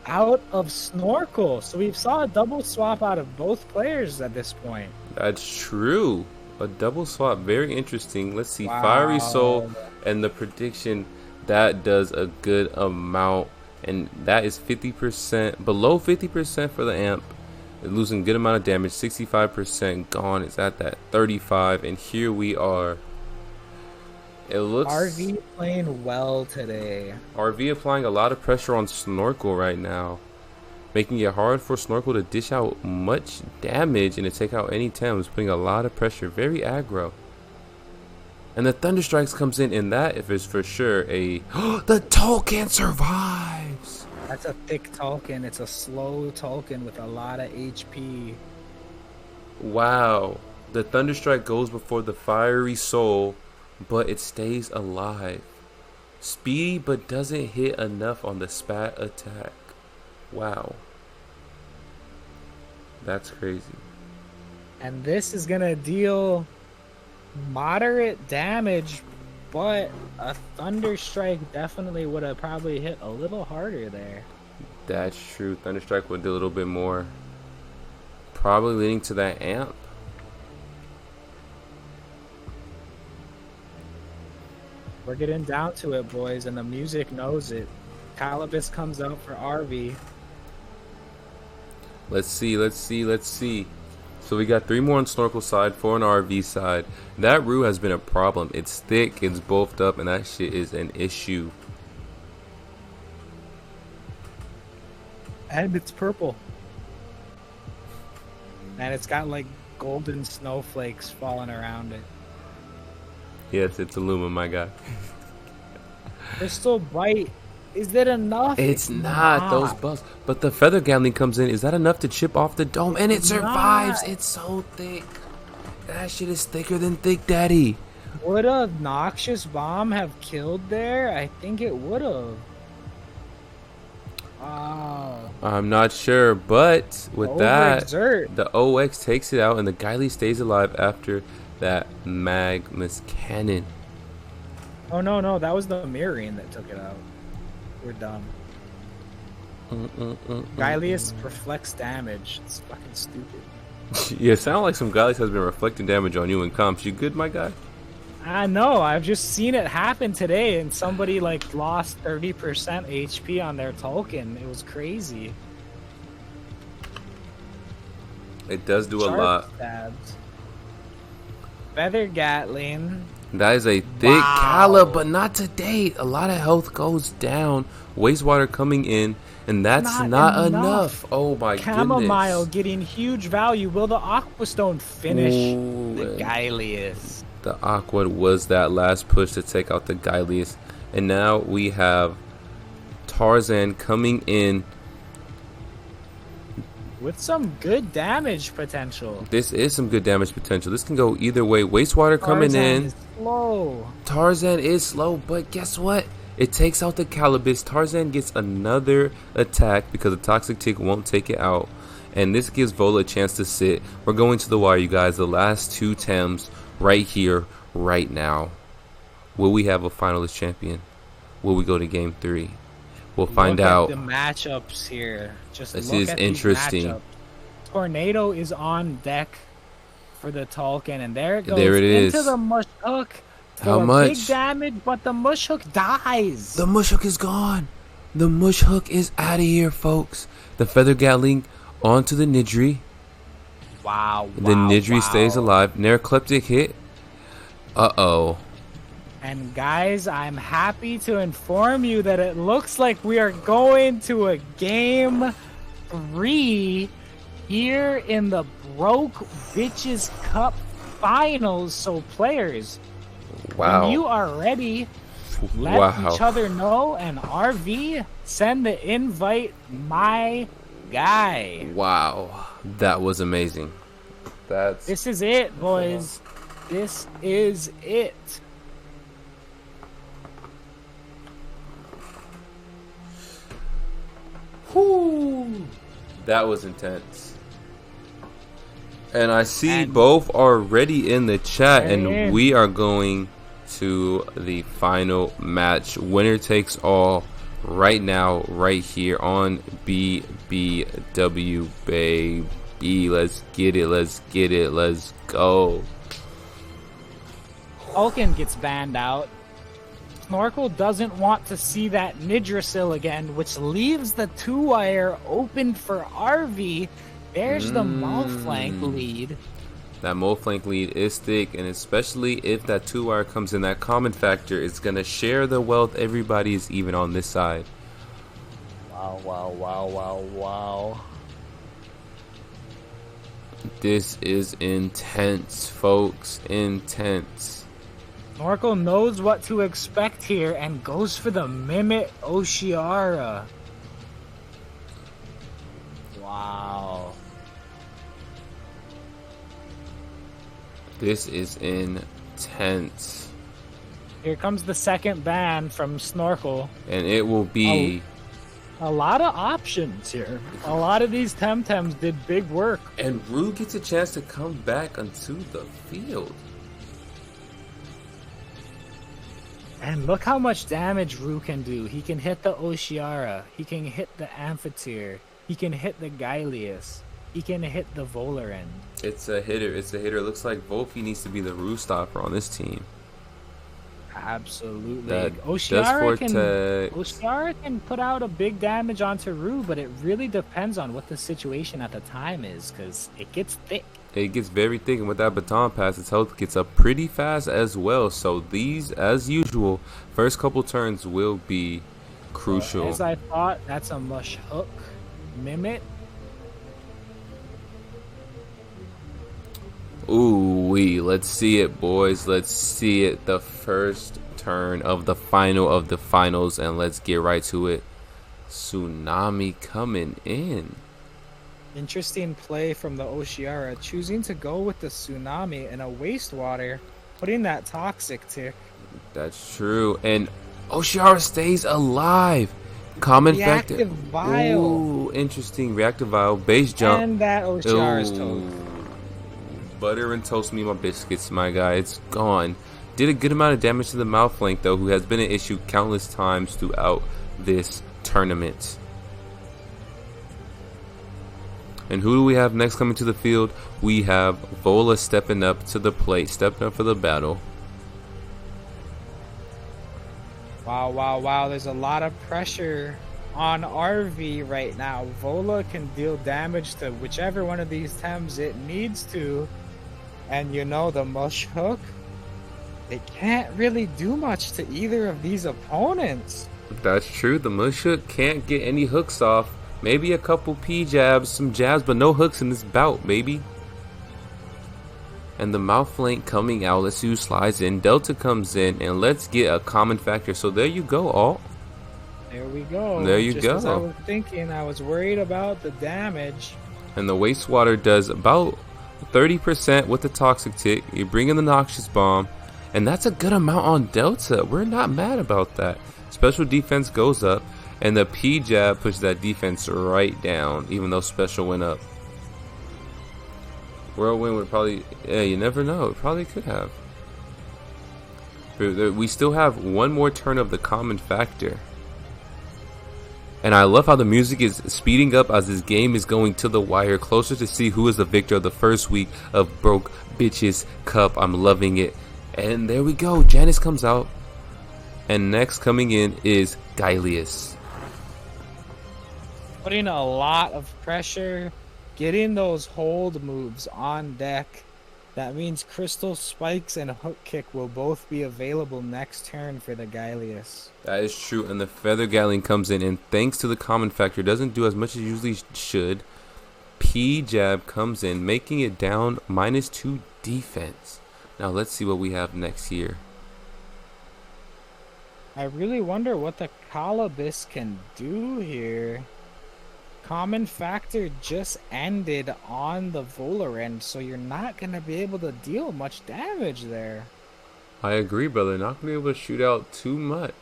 Out of Snorkel. So we've saw a double swap out of both players at this point. That's true. A double swap, very interesting. Let's see, Wow. Fiery Soul and the prediction, that does a good amount, and that is 50%, below 50% for the amp. It's losing a good amount of damage, 65% gone. It's at that 35, and here we are. It looks RV playing well today. RV applying a lot of pressure on Snorkel right now, making it hard for Snorkel to dish out much damage and to take out any Thames, putting a lot of pressure, very aggro. And the Thunder Strikes comes in, and that is for sure a the Tolkien survives. That's a thick Tolkien. It's a slow Tolkien with a lot of HP. Wow. The Thunder Strike goes before the Fiery Soul, but it stays alive. Speedy, but doesn't hit enough on the spat attack. Wow. That's crazy. And this is going to deal moderate damage, but a Thunder Strike definitely would have probably hit a little harder there. That's true. Thunderstrike would do a little bit more. Probably leading to that amp. We're getting down to it, boys, and the music knows it. Calibus comes out for RV. Let's see, let's see, let's see. So we got 3 more on Snorkel side, 4 on RV side. That Rue has been a problem. It's thick, it's bulked up, and that shit is an issue. And it's purple. And it's got like golden snowflakes falling around it. Yes, it's Illuma, my guy. Crystal Bite. Is that enough? It's not those buffs. But the Feather Gatling comes in. Is that enough to chip off the dome? And it survives. It's so thick. That shit is thicker than Thick Daddy. Would a Noxious Bomb have killed there? I think it would have. Oh. I'm not sure, but with that, Overexert. the OX takes it out, and the Guiley stays alive after that Magmus Cannon. Oh, no. That was the Mirroring that took it out. We're done. Gylius reflects damage. It's fucking stupid. Yeah, sound like some Guiley has been reflecting damage on you in comps. You good, my guy? I know. I've just seen it happen today, and somebody like lost 30% HP on their token. It was crazy. It does do a Sharp lot. stabs. Feather Gatling. That is a thick Cala, but not to date. A lot of health goes down. Wastewater coming in, and that's not enough. Oh my Chamomile goodness. getting huge value. Will the Aquastone finish Ooh, the Gylius? The Aqua was that last push to take out the Gylius. And now we have Tarzan coming in. With some good damage potential. This is some good damage potential. This can go either way. Wastewater coming Tarzan in. is slow. Tarzan is slow, but guess what? It takes out the Calibus. Tarzan gets another attack because the Toxic Tick won't take it out. And this gives Vola a chance to sit. We're going to the wire, you guys. The last 2 Thames right here, right now. Will we have a finalist champion? Will we go to game 3? We'll find out. Look at the matchups here. Just This look is at these interesting. matchups. Tornado is on deck for the Tolkien, and there it goes. There it into is. the mush hook. How For much? big damage, but the mush hook dies. The Mushhook is gone. The mush hook is out of here, folks. The feather gatling onto the Nidri. Wow. The Nidri stays alive. Narcoleptic hit. Uh-oh. And guys, I'm happy to inform you that it looks like we are going to a game 3 here in the Broke Bitches Cup Finals. So players, when you are ready, let each other know, and RV, send the invite my guy. Wow, that was amazing. This is it, boys. This is it. Whoo! That was intense. And I see both are ready in the chat, and we are going to the final match. Winner takes all right now, right here on BBW, baby. Let's get it. Let's get it. Let's go. Tolkien gets banned out. Snorkel doesn't want to see that Nidrasil again, which leaves the 2-wire open for RV. There's the Malflank lead. That Malflank lead is thick, and especially if that 2-wire comes in that common factor, it's going to share the wealth. Everybody is even on this side. Wow, wow, wow, wow, wow. This is intense, folks. Intense. Snorkel knows what to expect here and goes for the Mimit Oshiara. Wow. This is intense. Here comes the second ban from Snorkel. And it will be... A lot of options here. A lot of these Temtems did big work. And Rue gets a chance to come back onto the field. And look how much damage Rue can do. He can hit the Oshiara. He can hit the Amphitheater. He can hit the Gylius. He can hit the Volaren. It's a hitter. It's a hitter. It looks like Volpe needs to be the Rue stopper on this team. Absolutely. Oshiara can put out a big damage onto Rue, but it really depends on what the situation at the time is, because it gets thick. It gets very thick, and with that baton pass, its health gets up pretty fast as well. So these, as usual, first couple turns will be crucial. As I thought, that's a mush hook. Mimit. Ooh-wee, let's see it, boys. Let's see it. The first turn of the final of the finals, and let's get right to it. Tsunami coming in. Interesting play from the Oshiara, choosing to go with the Tsunami and a Wastewater, putting that Toxic tick. That's true, and Oshiara stays alive. Common factor. Reactive Vial. Ooh, interesting. Reactive Vial, base jump. And that Oshiara's toast. Butter and toast me my biscuits, my guy. It's gone. Did a good amount of damage to the Malflank, though, who has been an issue countless times throughout this tournament. And who do we have next coming to the field? We have Vola stepping up to the plate, stepping up for the battle. Wow, wow, wow. There's a lot of pressure on RV right now. Vola can deal damage to whichever one of these Thames it needs to. And you know, the Mush Hook, it can't really do much to either of these opponents. That's true. The Mush Hook can't get any hooks off. Maybe a couple P-jabs, some jabs, but no hooks in this bout, baby. And the Malflank coming out. Let's see who slides in. Delta comes in, and let's get a common factor. So there you go, Alt. There we go. There you Just go. as I was thinking, I was worried about the damage. And the Wastewater does about 30% with the Toxic Tick. You bring in the Noxious Bomb, and that's a good amount on Delta. We're not mad about that. Special defense goes up, and the P-jab pushes that defense right down, even though special went up. Whirlwind would probably, yeah, you never know. It probably could have. But we still have one more turn of the common factor. And I love how the music is speeding up as this game is going to the wire, closer to see who is the victor of the first week of Broke Bitches Cup. I'm loving it. And there we go. Janice comes out. And next coming in is Gylius. putting a lot of pressure, getting those hold moves on deck. That means Crystal Spikes and Hook Kick will both be available next turn for the Gylius. That is true, and the Feather Gatling comes in, and thanks to the common factor, doesn't do as much as it usually should. P-Jab comes in, making it down -2 defense. Now let's see what we have next here. I really wonder what the Calibus can do here. Common factor just ended on the Volarend, so you're not going to be able to deal much damage there. I agree, brother. Not going to be able to shoot out too much.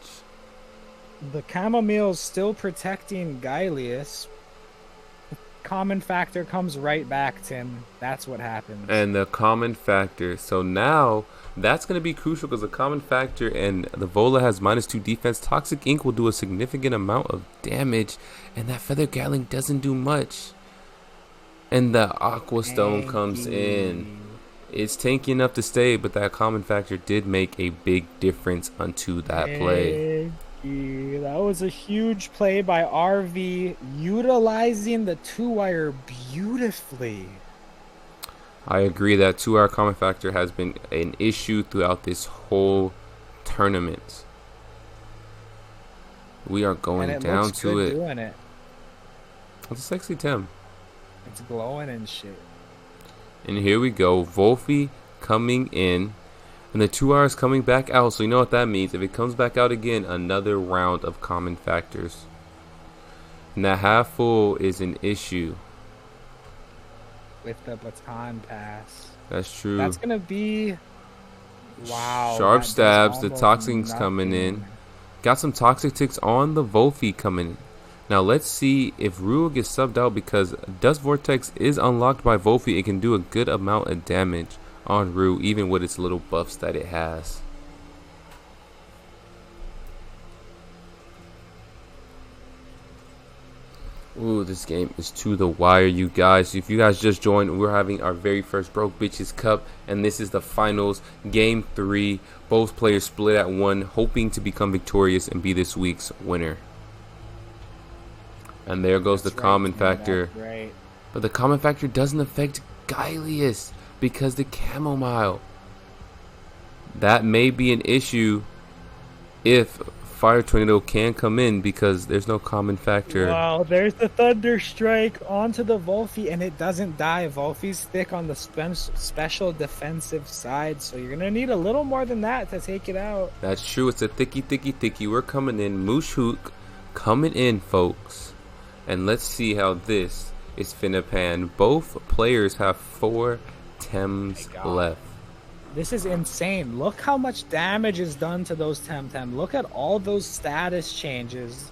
The Chamomile's still protecting Gylius. Common factor comes right back, Tim. That's what happens. And the common factor. So now that's going to be crucial because the common factor and the Vola has -2 defense. Toxic Ink will do a significant amount of damage, and that Feather Gatling doesn't do much. And the Aqua Stone comes in. It's tanky enough to stay, but that common factor did make a big difference onto that play. That was a huge play by RV, utilizing the 2-wire beautifully. I agree that 2-hour common factor has been an issue throughout this whole tournament. We are going down to it. Doing it. It's a sexy Tim. It's glowing and shit. And here we go. Wolfie coming in. And the 2 hours coming back out. So you know what that means. If it comes back out again, another round of common factors. And that half full is an issue. With the baton pass. That's true. That's going to be... Wow. Sharp stabs. The toxins coming in. Got some toxic ticks on the Wolfie coming in. Now let's see if Rue gets subbed out because Dust Vortex is unlocked by Wolfie. It can do a good amount of damage on Rue, even with its little buffs that it has. Ooh, this game is to the wire, you guys. If you guys just joined, we're having our very first Broke Bitches Cup, and this is the finals, game 3. Both players split at 1, hoping to become victorious and be this week's winner. And there goes the common factor. Right. But the common factor doesn't affect Gylius because the chamomile. That may be an issue if Fire Tornado can come in because there's no common factor. Wow, there's the Thunder Strike onto the Wolfie, and it doesn't die. Wolfie's thick on the special defensive side, so you're going to need a little more than that to take it out. That's true. It's a thicky. We're coming in. Mooshhook coming in, folks. And let's see how this is finna pan. Both players have 4 Tems left. This is insane. Look how much damage is done to those Temtem. Look at all those status changes.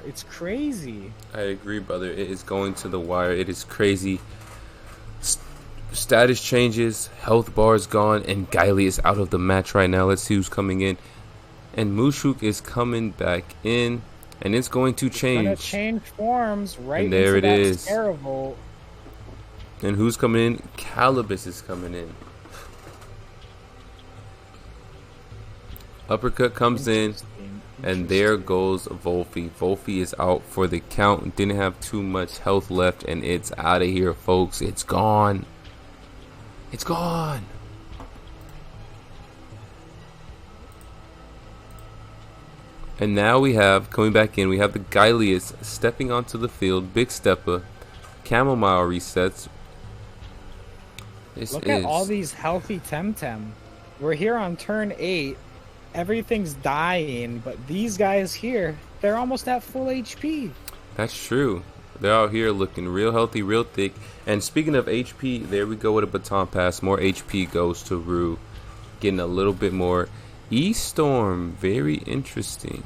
It's crazy. I agree, brother. It is going to the wire. It is crazy. Status changes, health bars gone, and Gylie is out of the match right now. Let's see who's coming in. And Mooshhook is coming back in, and it's going to change. It's going to change forms right and there into it that is. Scaravolt. And who's coming in? Calibus is coming in. Uppercut comes in, and there goes Wolfie. Wolfie is out for the count. Didn't have too much health left, and it's out of here, folks. It's gone. It's gone. And now we have, coming back in, we have the Gylius stepping onto the field. Big stepper. Chamomile resets. Look at all these healthy Temtem. We're here on turn 8. Everything's dying, but these guys here, they're almost at full HP. That's true. They're out here looking real healthy, real thick. And speaking of HP, there we go with a baton pass. More HP goes to Rue. Getting a little bit more. E-Storm, very interesting.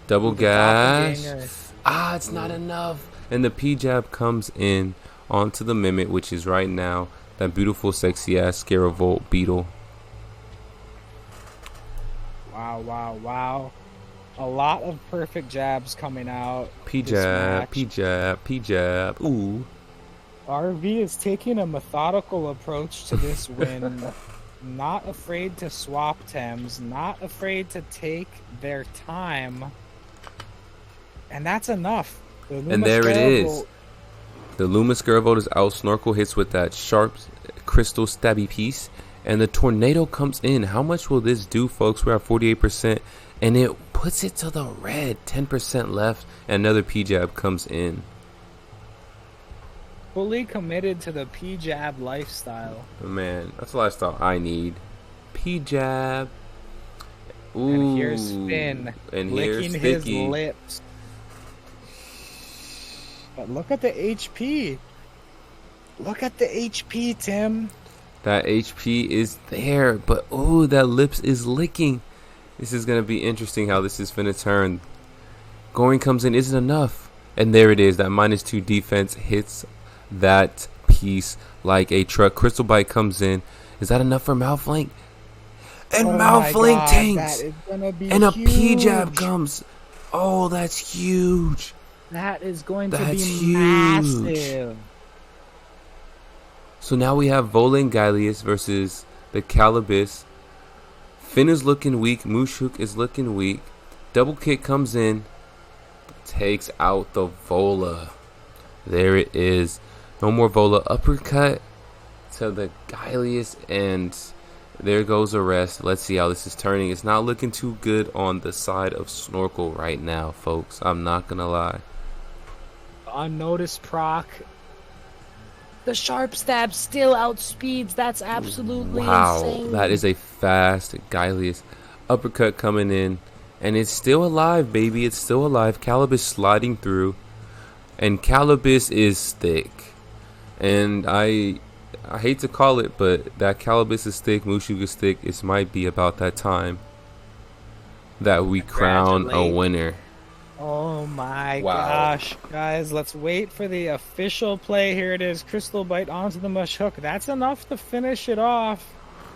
Double gash. It's not enough. And the P-Jab comes in onto the Mimic, which is right now that beautiful, sexy-ass Scaravolt Beetle. Wow. A lot of perfect jabs coming out. P-Jab. Ooh. RV is taking a methodical approach to this win. Not afraid to swap Tems. Not afraid to take their time. And that's enough. The And Luma there it is. Scarable, The Luma Scaravolt is out. Snorkel hits with that sharp crystal stabby piece. And the tornado comes in. How much will this do, folks? We're at 48%. And it puts it to the red. 10% left. And another P-Jab comes in. fully committed to the P-Jab lifestyle. Man, that's the lifestyle I need. P-Jab. Ooh. And here's Finn And licking here's his lips. But look at the HP. Look at the HP, Tim. That HP is there, but oh, that lips is licking. This is gonna be interesting how this is finna turn. Goring comes in, isn't enough, and there it is. That -2 defense hits that piece like a truck. Crystal Bite comes in. Is that enough for Malflank? And Malflank tanks, and a P-Jab comes. Oh, that's huge. That is going to That's be huge. massive. So now we have Vola and Gylius versus the Calibus. Finn is looking weak. Mushuk is looking weak. Double kick comes in. Takes out the Vola. There it is. No more Vola. Uppercut to the Gylius. And there goes a rest. Let's see how this is turning. It's not looking too good on the side of Snorkel right now, folks. I'm not going to lie. Unnoticed proc. The sharp stab still outspeeds. That's absolutely insane. That is a fast Gylius. Uppercut coming in. And it's still alive, baby. It's still alive. Calibus sliding through. And Calibus is thick. And I hate to call it, but that Calibus is thick. Mushuk is thick. It might be about that time that we crown a winner. Oh my gosh, guys, let's wait for the official play. Here it is, Crystal Bite onto the Mush Hook. That's enough to finish it off,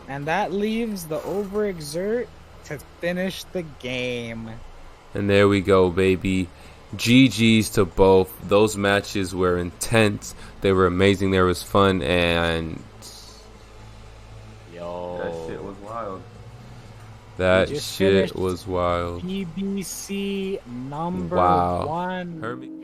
and that leaves the Overexert to finish the game. And there we go, baby. GG's to both. Those matches were intense. They were amazing. There was fun, and that shit was wild. That shit was wild. BBC number Wow. 1.